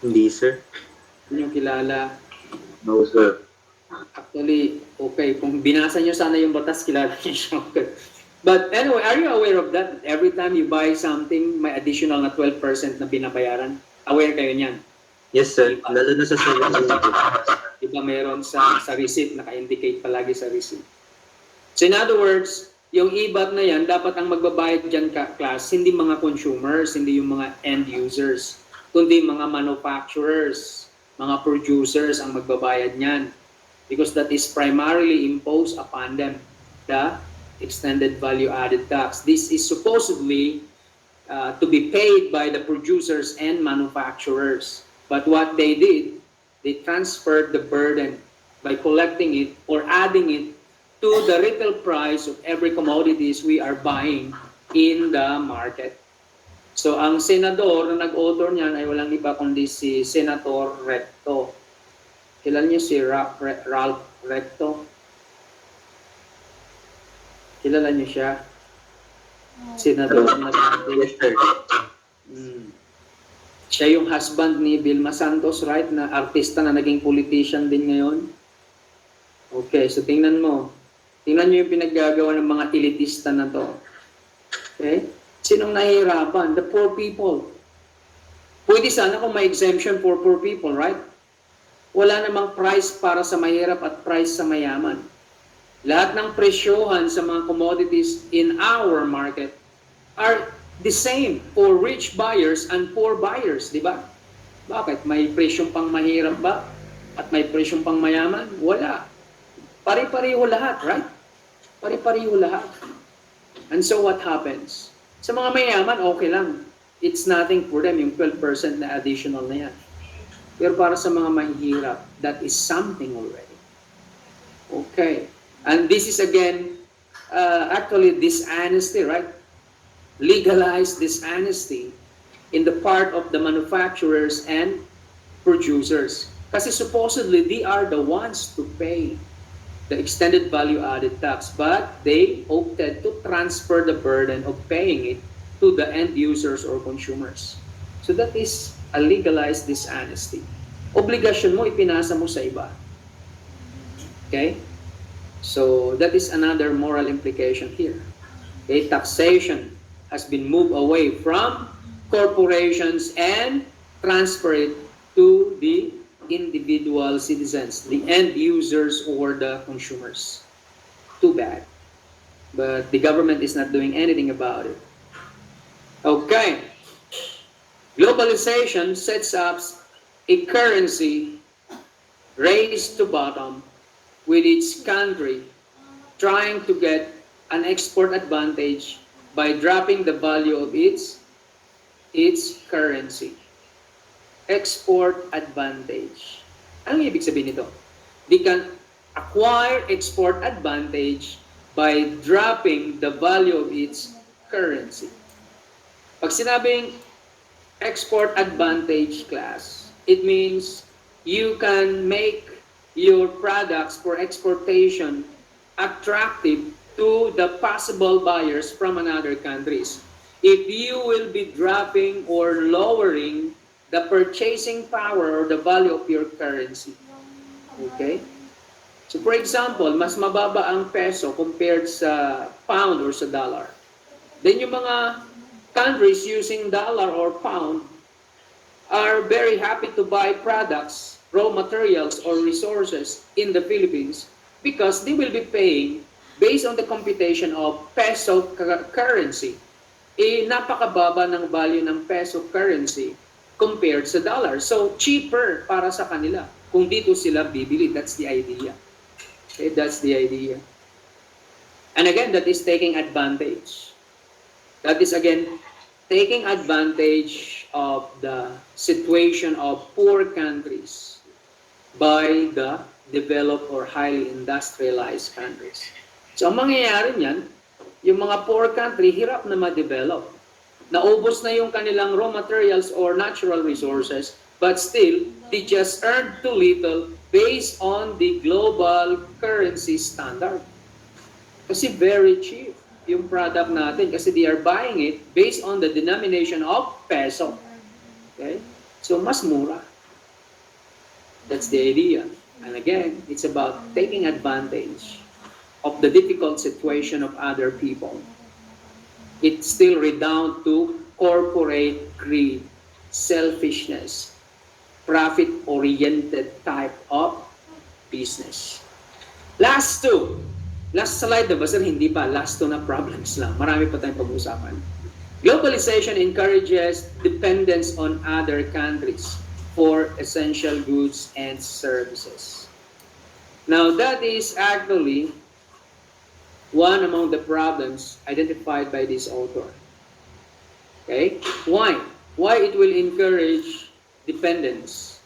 Hindi, sir. Hindi nyo kilala. No, sir. Actually, okay, kung binasa nyo sana yung batas, kilala nyo siya. But anyway, are you aware of that? Every time you buy something, may additional na 12% na binabayaran. Aware kayo niyan? Yes, sir. Diba? Lalo na sa service. Diba meron sa receipt, naka-indicate palagi sa receipt. So in other words, yung IBAT na yan, dapat ang magbabayad dyan class, hindi mga consumers, hindi yung mga end users, kundi mga manufacturers, mga producers ang magbabayad niyan. Because that is primarily imposed upon them, the extended value added tax. This is supposedly to be paid by the producers and manufacturers. But what they did, they transferred the burden by collecting it or adding it to the retail price of every commodities we are buying in the market. So ang senador na nag-author niyan ay walang iba kundi si Senator Recto. Kilala niyo si Ralph Recto? Kilala niyo siya? Senador na Yes, sir. Siya yung husband ni Vilma Santos, right? Na artista na naging politician din ngayon. Okay, so tingnan mo. Tingnan niyo yung pinaggagawa ng mga elitista na to. Okay? Sinong nahihirapan? The poor people. Pwede sana kung may exemption for poor people, right? Wala namang price para sa mahirap at price sa mayaman. Lahat ng presyohan sa mga commodities in our market are the same for rich buyers and poor buyers, di ba? Bakit? May presyong pang mahirap ba? At may presyong pang mayaman? Wala. Pari-pariho lahat, right? Pari-pariho lahat. And so what happens? Sa mga mayaman, okay lang. It's nothing for them, yung 12% na additional na yan. Pero para sa mga mahihirap, that is something already. Okay. And this is again, actually dishonesty, right? Legalized dishonesty in the part of the manufacturers and producers. Kasi supposedly, they are the ones to pay the extended value added tax, but they opted to transfer the burden of paying it to the end users or consumers. So that is a legalized dishonesty. Obligasyon mo, ipinasa mo sa iba. Okay? So that is another moral implication here. Okay? Taxation has been moved away from corporations and transferred to the individual citizens, the end users or the consumers. Too bad. But the government is not doing anything about it. Okay. Globalization sets up a currency race to bottom with each country trying to get an export advantage by dropping the value of its currency. Export advantage. Anong ibig sabihin nito? They can acquire export advantage by dropping the value of its currency. Pag sinabing export advantage class, it means you can make your products for exportation attractive to the possible buyers from another countries. If you will be dropping or lowering the purchasing power or the value of your currency. Okay? So for example, mas mababa ang peso compared sa pound or sa dollar. Then yung mga countries using dollar or pound are very happy to buy products, raw materials, or resources in the Philippines because they will be paying based on the computation of peso currency. Napakababa ng value ng peso currency compared sa dollar. So, cheaper para sa kanila kung dito sila bibili. That's the idea. Okay, that's the idea. And again, that is taking advantage. That is again taking advantage of the situation of poor countries by the developed or highly industrialized countries. So ang mangyayari niyan, yung mga poor country, hirap na ma-develop. Naubos na yung kanilang raw materials or natural resources, but still, they just earned too little based on the global currency standard. Kasi very cheap yung product natin kasi they are buying it based on the denomination of peso. Okay? So, mas mura. That's the idea. And again, it's about taking advantage of the difficult situation of other people. It still redound to corporate greed, selfishness, profit-oriented type of business. Last two. Last slide na ba sir? Hindi pa. Last two na problems lang. Marami pa tayong pag-usapan. Globalization encourages dependence on other countries for essential goods and services. Now, that is actually one among the problems identified by this author. Okay? Why? Why it will encourage dependence,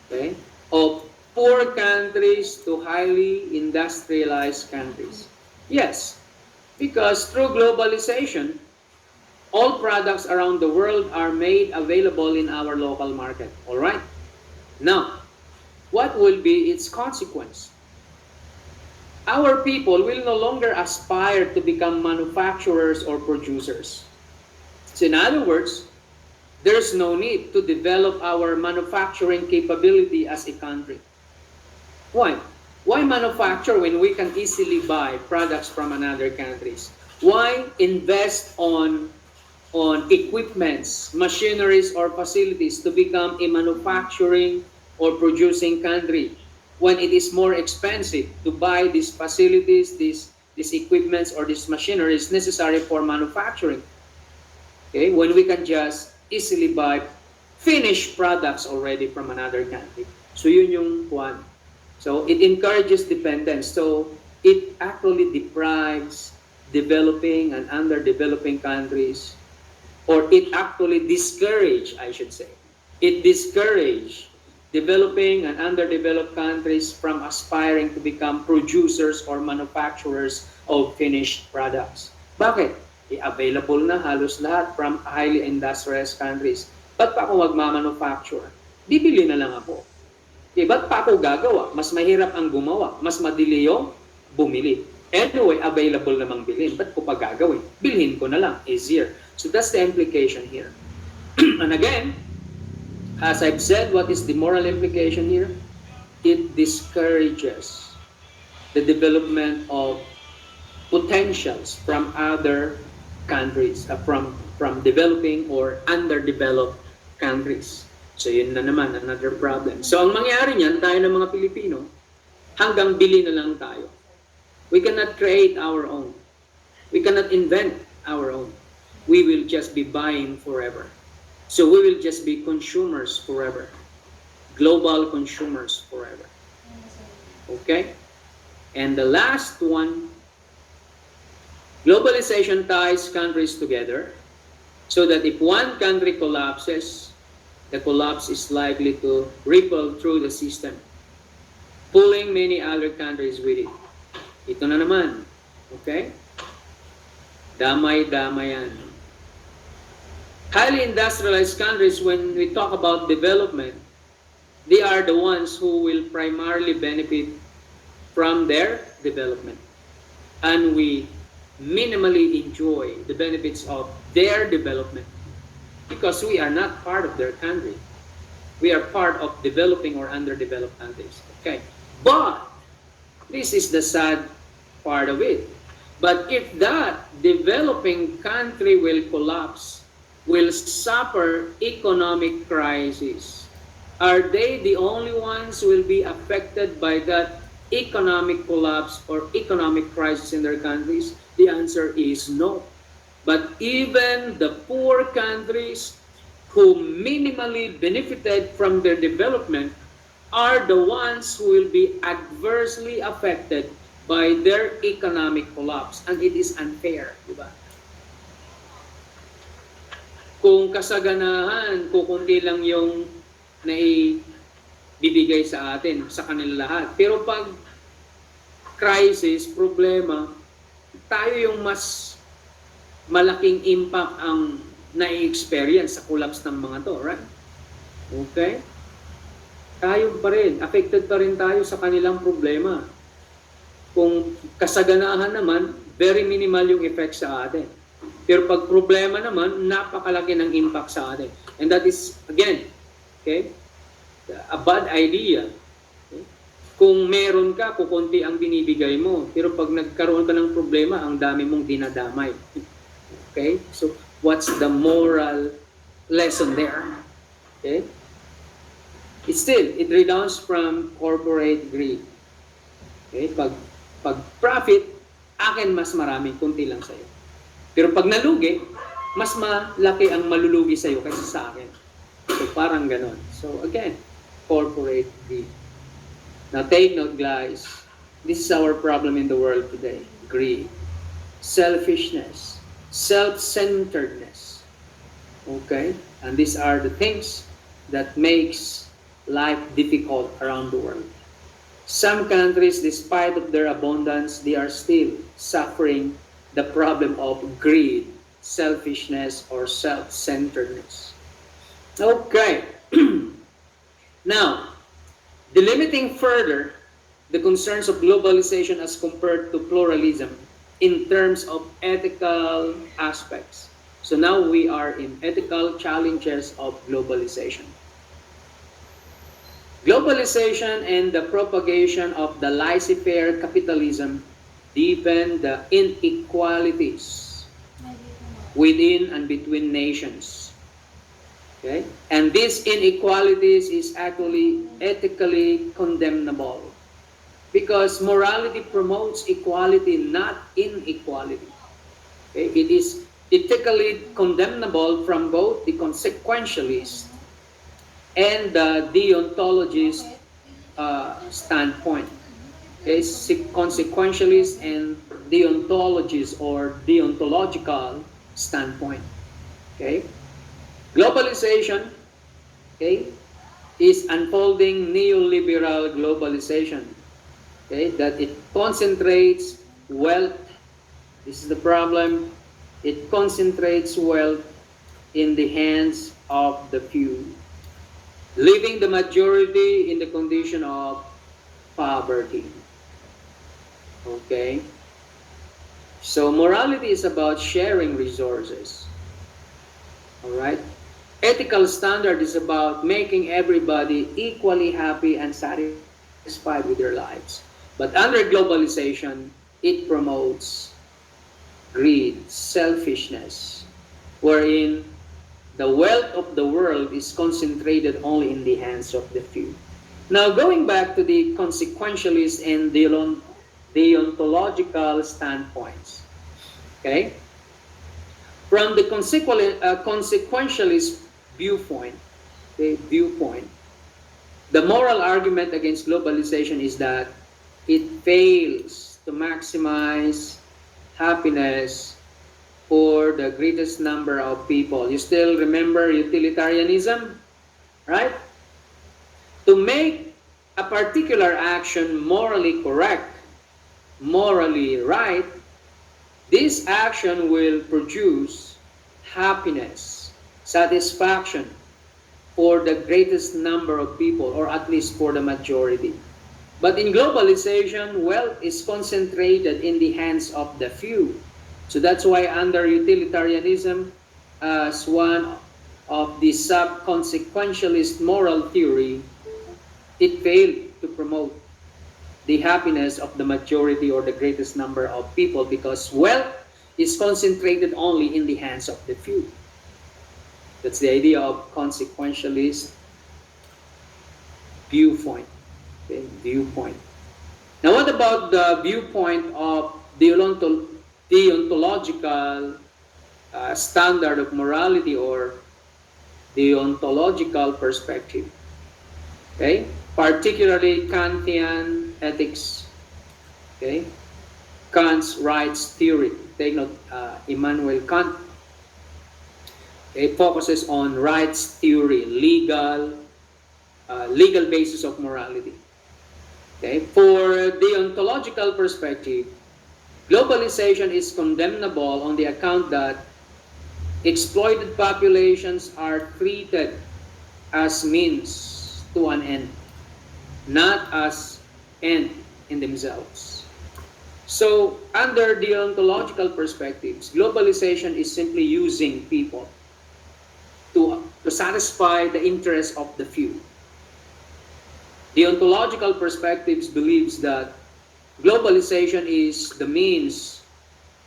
okay, of poor countries to highly industrialized countries? Yes, because through globalization, all products around the world are made available in our local market. All right? Now, what will be its consequence? Our people will no longer aspire to become manufacturers or producers. So in other words, there's no need to develop our manufacturing capability as a country. Why? Why manufacture when we can easily buy products from another countries? Why invest on equipments, machineries, or facilities to become a manufacturing or producing country when it is more expensive to buy these facilities, these equipments, or these machineries necessary for manufacturing? Okay, when we can just easily buy finished products already from another country. So yun yung one. So it encourages dependence. So it actually deprives developing and underdeveloping countries, or it actually discourage, I should say. It discourage developing and underdeveloped countries from aspiring to become producers or manufacturers of finished products. Bakit? Available na halos lahat from highly industrialized countries. Ba't pa ako magmamanufacture? Bibili na lang ako. Ba't pa ako gagawa? Mas mahirap ang gumawa. Mas madili yung bumili. Anyway, available namang bilhin. Ba't ko pa gagawin? Bilhin ko na lang. Easier. So that's the implication here. And again, as I've said, what is the moral implication here? It discourages the development of potentials from other countries, from developing or underdeveloped countries. So yun na naman, another problem. So ang mangyari niyan, tayo ng mga Pilipino, hanggang bili na lang tayo. We cannot create our own. We cannot invent our own. We will just be buying forever. So we will just be consumers forever. Global consumers forever. Okay? And the last one, globalization ties countries together so that if one country collapses, the collapse is likely to ripple through the system, pulling many other countries with it. Ito na naman. Okay? Damay-damayan. Highly industrialized countries, when we talk about development, they are the ones who will primarily benefit from their development. And we minimally enjoy the benefits of their development because we are not part of their country. We are part of developing or underdeveloped countries. Okay. But this is the sad part of it. But if that developing country will collapse, will suffer economic crisis, are they the only ones who will be affected by that economic collapse or economic crisis in their countries? The answer is no. But even the poor countries who minimally benefited from their development are the ones who will be adversely affected by their economic collapse. And it is unfair, di ba? Kung kasaganahan, kukunti lang yung naibibigay sa atin, sa kanila lahat. Pero pag crisis, problema, tayo yung mas malaking impact ang na-experience sa collapse ng mga to, right? Okay? Tayo pa rin, affected pa rin tayo sa kanilang problema. Kung kasaganahan naman, very minimal yung effect sa atin. Pero pag problema naman, napakalaki ng impact sa atin. And that is, again, okay, a bad idea. Okay? Kung meron ka, kukunti ang binibigay mo. Pero pag nagkaroon ka ng problema, ang dami mong dinadamay. Okay? So, what's the moral lesson there? Okay? It rebounds from corporate greed. Okay? Pag profit, akin mas marami, kunti lang sa'yo. Pero pag nalugi, mas malaki ang malulugi sa'yo kaysa sa akin. So parang ganon. So again, corporate greed. Now take note guys, this is our problem in the world today. Greed, selfishness, self-centeredness. Okay? And these are the things that makes life difficult around the world. Some countries, despite of their abundance, they are still suffering the problem of greed, selfishness, or self-centeredness. Okay. Now, delimiting further the concerns of globalization as compared to pluralism in terms of ethical aspects. So now we are in ethical challenges of globalization. Globalization and the propagation of the laissez-faire capitalism deepen the inequalities within and between nations. Okay? And these inequalities is actually ethically condemnable because morality promotes equality, not inequality. Okay? It is ethically condemnable from both the consequentialist and the deontologist standpoint. Okay, consequentialist and deontologist or deontological standpoint. Okay, globalization, okay, is unfolding neoliberal globalization. Okay, that it concentrates wealth. This is the problem. It concentrates wealth in the hands of the few, leaving the majority in the condition of poverty. Okay? So morality is about sharing resources. Alright? Ethical standard is about making everybody equally happy and satisfied with their lives. But under globalization, it promotes greed, selfishness, wherein the wealth of the world is concentrated only in the hands of the few. Now, going back to the consequentialist and deontological standpoints, okay? From the consequentialist viewpoint, the moral argument against globalization is that it fails to maximize happiness for the greatest number of people. You still remember utilitarianism, right? To make a particular action morally correct, morally right, this action will produce happiness, satisfaction for the greatest number of people, or at least for the majority. But in globalization, wealth is concentrated in the hands of the few. So that's why under utilitarianism, as one of the sub-consequentialist moral theory, it failed to promote the happiness of the majority or the greatest number of people because wealth is concentrated only in the hands of the few. That's the idea of consequentialist viewpoint. Okay, viewpoint. Now what about the viewpoint of deontological standard of morality or deontological perspective? Okay, particularly Kantian ethics. Okay, Kant's rights theory. Take note, Immanuel Kant. Okay, focuses on rights theory, legal basis of morality. Okay, for deontological perspective, globalization is condemnable on the account that Exploited populations are treated as means to an end, not as end in themselves. So, under the ontological perspectives, globalization is simply using people to satisfy the interests of the few. The ontological perspectives believes that globalization is the means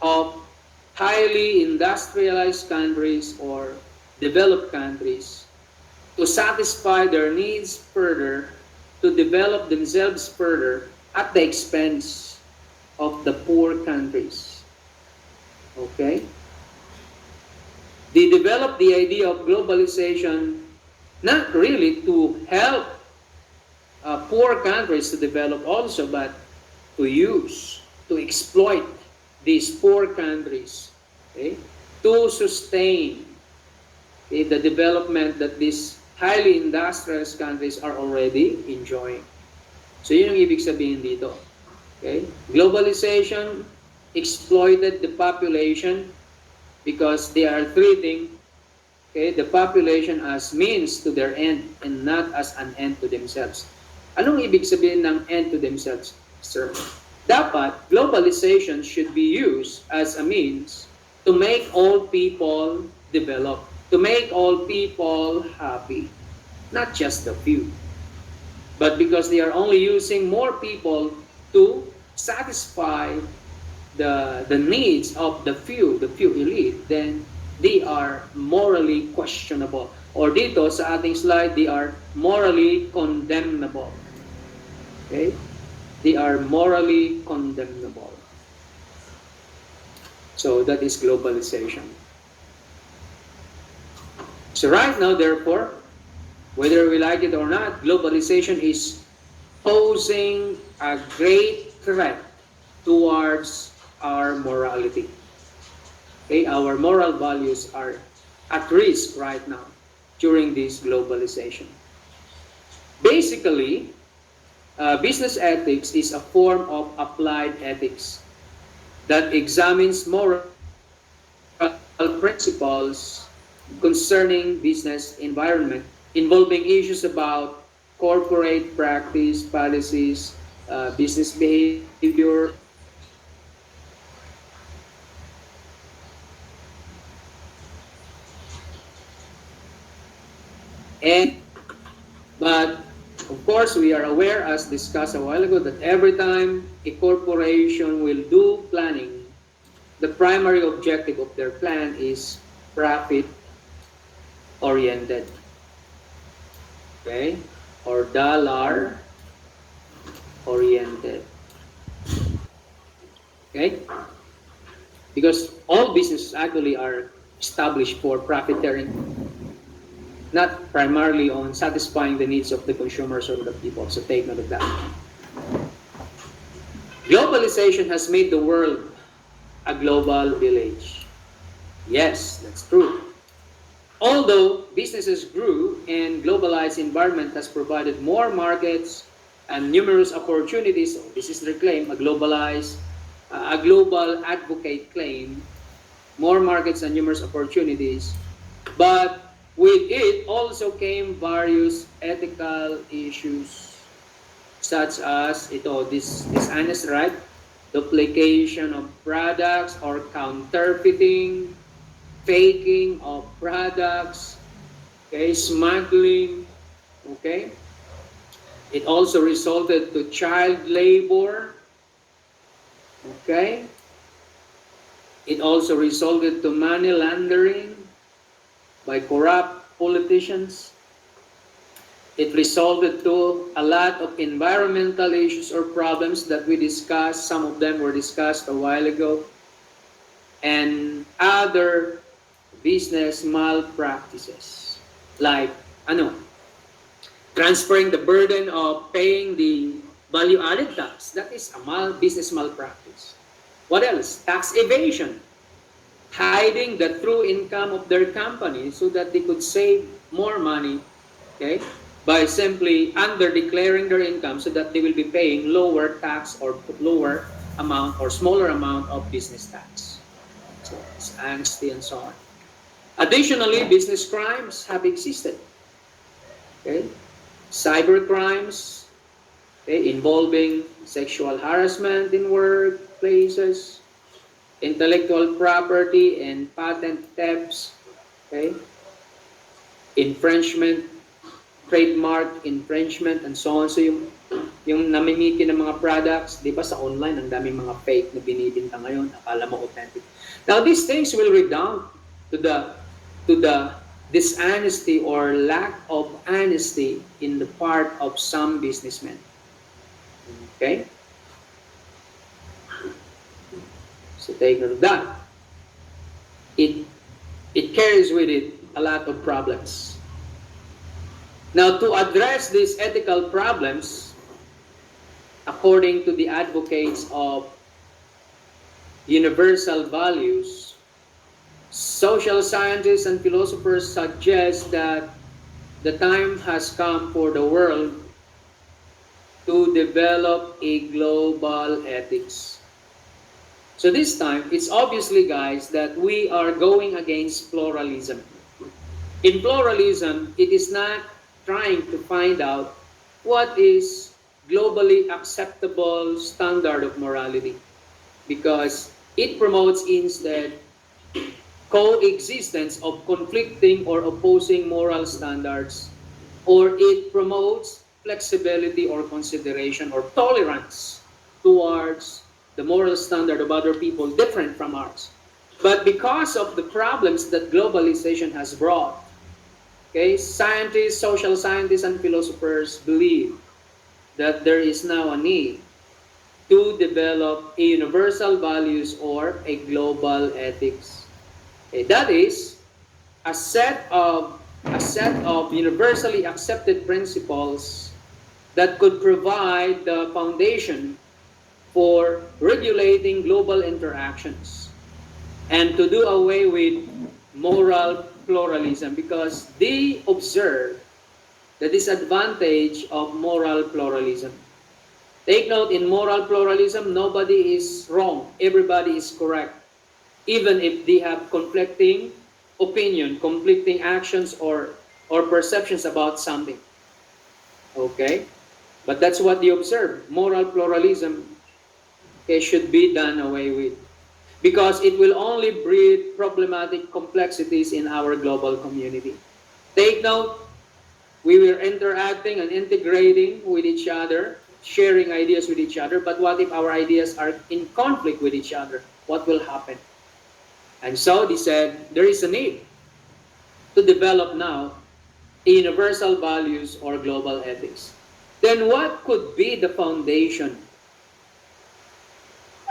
of highly industrialized countries or developed countries to satisfy their needs further, to develop themselves further at the expense of the poor countries. Okay? They developed the idea of globalization not really to help poor countries to develop also, but to use, to exploit these poor countries, okay, to sustain, okay, the development that these highly industrialized countries are already enjoying. So yun yung ibig sabihin dito. Okay? Globalization exploited the population because they are treating, okay, the population as means to their end and not as an end to themselves. Anong ibig sabihin ng end to themselves, sir? Dapat, globalization should be used as a means to make all people develop, to make all people happy, not just the few. But because they are only using more people to satisfy the needs of the few elite, then they are morally questionable. Or dito sa ating slide, they are morally condemnable. Okay? They are morally condemnable. So that is globalization. So right now, therefore, whether we like it or not, globalization is posing a great threat towards our morality. Okay, our moral values are at risk right now during this globalization. Basically, business ethics is a form of applied ethics that examines moral principles concerning business environment, involving issues about corporate practice, policies, business behavior, and but of course we are aware, as discussed a while ago, that every time a corporation will do planning, the primary objective of their plan is profit oriented, okay, or dollar oriented, okay, because all businesses actually are established for profiteering, not primarily on satisfying the needs of the consumers or the people. So take note of that. Globalization has made the world a global village. Yes, that's true. Although businesses grew and globalized environment has provided more markets and numerous opportunities, so this is their claim, a global advocate claim, more markets and numerous opportunities, but with it also came various ethical issues such as this dishonest, right? Duplication of products or counterfeiting, faking of products, okay, smuggling, okay. It also resulted to child labor, okay. It also resulted to money laundering by corrupt politicians. It resulted to a lot of environmental issues or problems that we discussed. Some of them were discussed a while ago. And other business malpractices. Like, transferring the burden of paying the value-added tax. That is a business malpractice. What else? Tax evasion. Hiding the true income of their company so that they could save more money, okay, by simply under-declaring their income so that they will be paying lower tax or lower amount or smaller amount of business tax. So it's angst and so on. Additionally, business crimes have existed. Okay? Cyber crimes, okay, involving sexual harassment in workplaces, intellectual property and patent thefts, okay, infringement, trademark infringement, and so on. So yung namimiki ng mga products, di ba sa online, ang daming mga fake na binibinta ngayon, akala mo authentic. Now, these things will redound to the dishonesty or lack of honesty in the part of some businessmen. Okay? So take note of that. It, it carries with it a lot of problems. Now, to address these ethical problems, according to the advocates of universal values, social scientists and philosophers suggest that the time has come for the world to develop a global ethics. So this time, it's obviously, guys, that we are going against pluralism. In pluralism, it is not trying to find out what is globally acceptable standard of morality, because it promotes instead coexistence of conflicting or opposing moral standards, or it promotes flexibility or consideration or tolerance towards the moral standard of other people different from ours. But because of the problems that globalization has brought, okay, scientists, social scientists, and philosophers believe that there is now a need to develop a universal values or a global ethics. Okay, that is a set of universally accepted principles that could provide the foundation for regulating global interactions and to do away with moral pluralism, because they observe the disadvantage of moral pluralism. Take note, in moral pluralism, nobody is wrong, everybody is correct, even if they have conflicting opinion, conflicting actions, or perceptions about something. Okay? But that's what they observe. Moral pluralism, okay, should be done away with, because it will only breed problematic complexities in our global community. Take note, we were interacting and integrating with each other, sharing ideas with each other, but what if our ideas are in conflict with each other? What will happen? And so they said there is a need to develop now a universal values or global ethics. Then what could be the foundation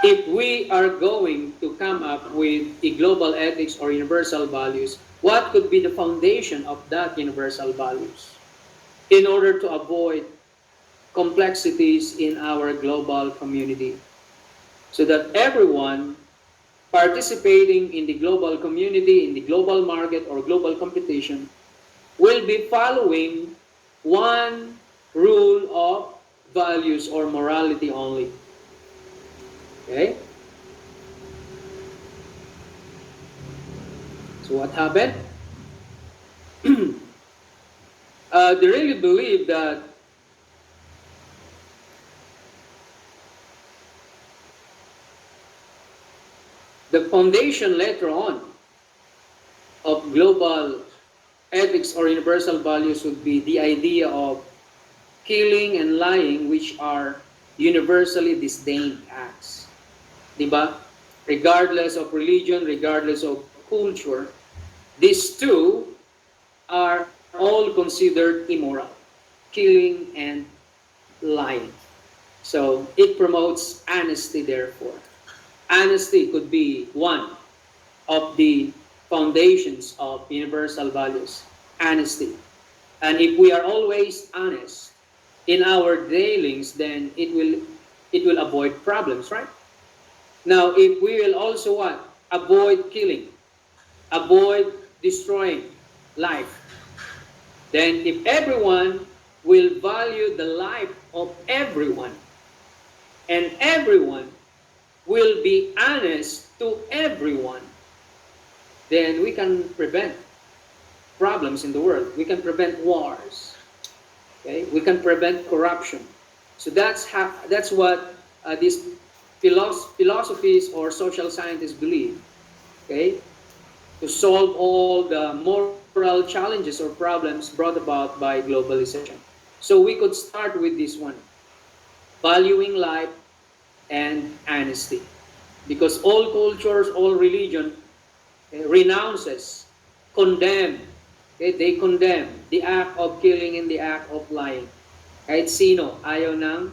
if we are going to come up with a global ethics or universal values? What could be the foundation of that universal values in order to avoid complexities in our global community, so that everyone participating in the global community, in the global market or global competition, will be following one rule of values or morality only. Okay? So what happened? They really believe that the foundation later on of global ethics or universal values would be the idea of killing and lying, which are universally disdained acts. Diba? Regardless of religion, regardless of culture, these two are all considered immoral. Killing and lying. So it promotes honesty, therefore. Honesty could be one of the foundations of universal values. Honesty. And if we are always honest in our dealings, then it will avoid problems, right? Now, if we will also what? Avoid killing, avoid destroying life, then if everyone will value the life of everyone, and everyone will be honest to everyone, then we can prevent problems in the world. We can prevent wars. Okay, we can prevent corruption. So that's what these philosophies or social scientists believe. Okay, to solve all the moral challenges or problems brought about by globalization. So we could start with this one: valuing life and honesty, because all cultures, all religion renounces, condemn, okay, they condemn the act of killing and the act of lying. Kahit sino, ayaw ng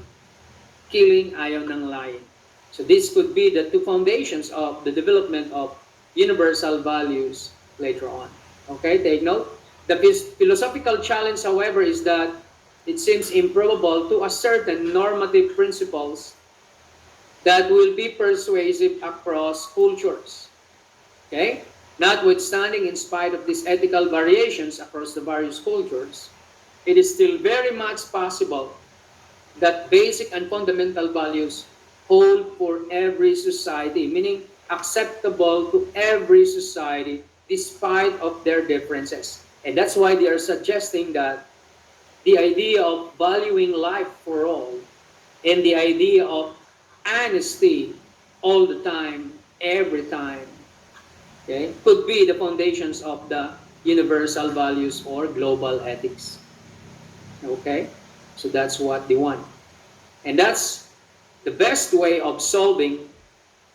killing, ayaw ng lying. So this could be the two foundations of the development of universal values later on. Okay, take note. The philosophical challenge, however, is that it seems improbable to ascertain normative principles that will be persuasive across cultures. Okay? Notwithstanding, in spite of these ethical variations across the various cultures, it is still very much possible that basic and fundamental values hold for every society, meaning acceptable to every society despite of their differences. And that's why they are suggesting that the idea of valuing life for all and the idea of honesty all the time, every time, okay, could be the foundations of the universal values or global ethics. Okay? So that's what they want. And that's the best way of solving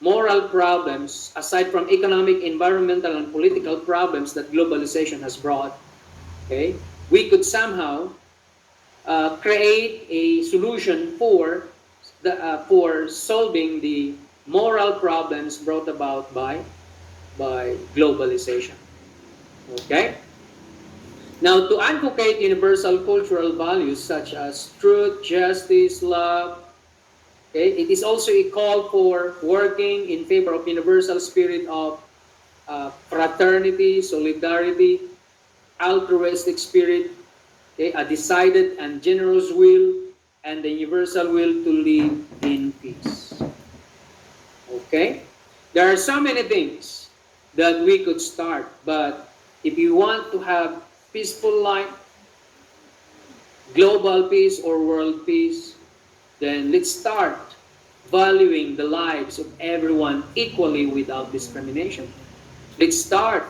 moral problems aside from economic, environmental, and political problems that globalization has brought. Okay? We could somehow create a solution for solving the moral problems brought about by globalization. Okay? Now, to advocate universal cultural values such as truth, justice, love, okay, it is also a call for working in favor of universal spirit of fraternity, solidarity, altruistic spirit, okay, a decided and generous will, and the universal will to live in peace. Okay? There are so many things that we could start, but if you want to have peaceful life, global peace or world peace, then let's start valuing the lives of everyone equally without discrimination. Let's start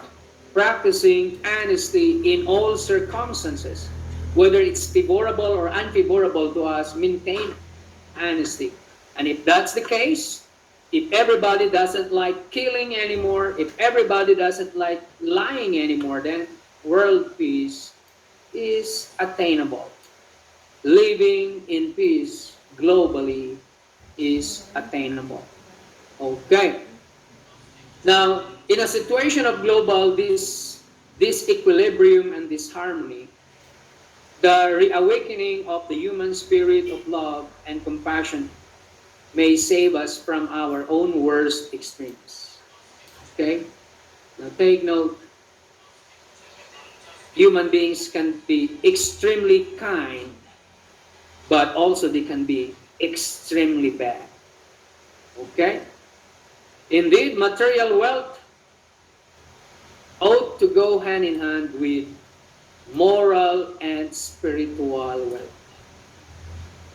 practicing honesty in all circumstances, whether it's favorable or unfavorable to us, maintain honesty. And if that's the case, if everybody doesn't like killing anymore, if everybody doesn't like lying anymore, then world peace is attainable. Living in peace globally is attainable. Okay. Now, in a situation of global this equilibrium and this harmony, the reawakening of the human spirit of love and compassion may save us from our own worst extremes. Okay? Now take note, human beings can be extremely kind, but also they can be extremely bad. Okay? Indeed, material wealth ought to go hand in hand with moral and spiritual wealth.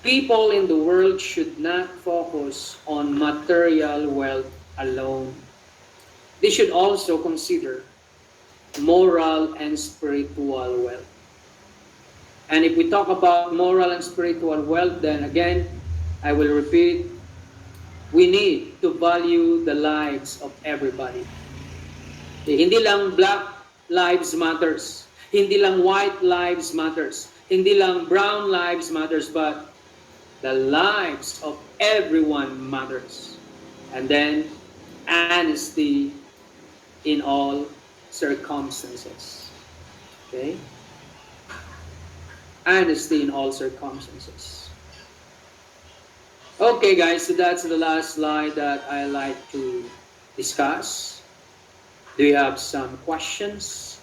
People in the world should not focus on material wealth alone. They should also consider moral and spiritual wealth. And if we talk about moral and spiritual wealth, then again, I will repeat, we need to value the lives of everybody. Hindi lang black lives matters. Hindi lang white lives matters. Hindi lang brown lives matters, but the lives of everyone matters. And then honesty in all circumstances. Okay? Honesty in all circumstances. Okay, guys, so that's the last slide that I like to discuss. Do you have some questions?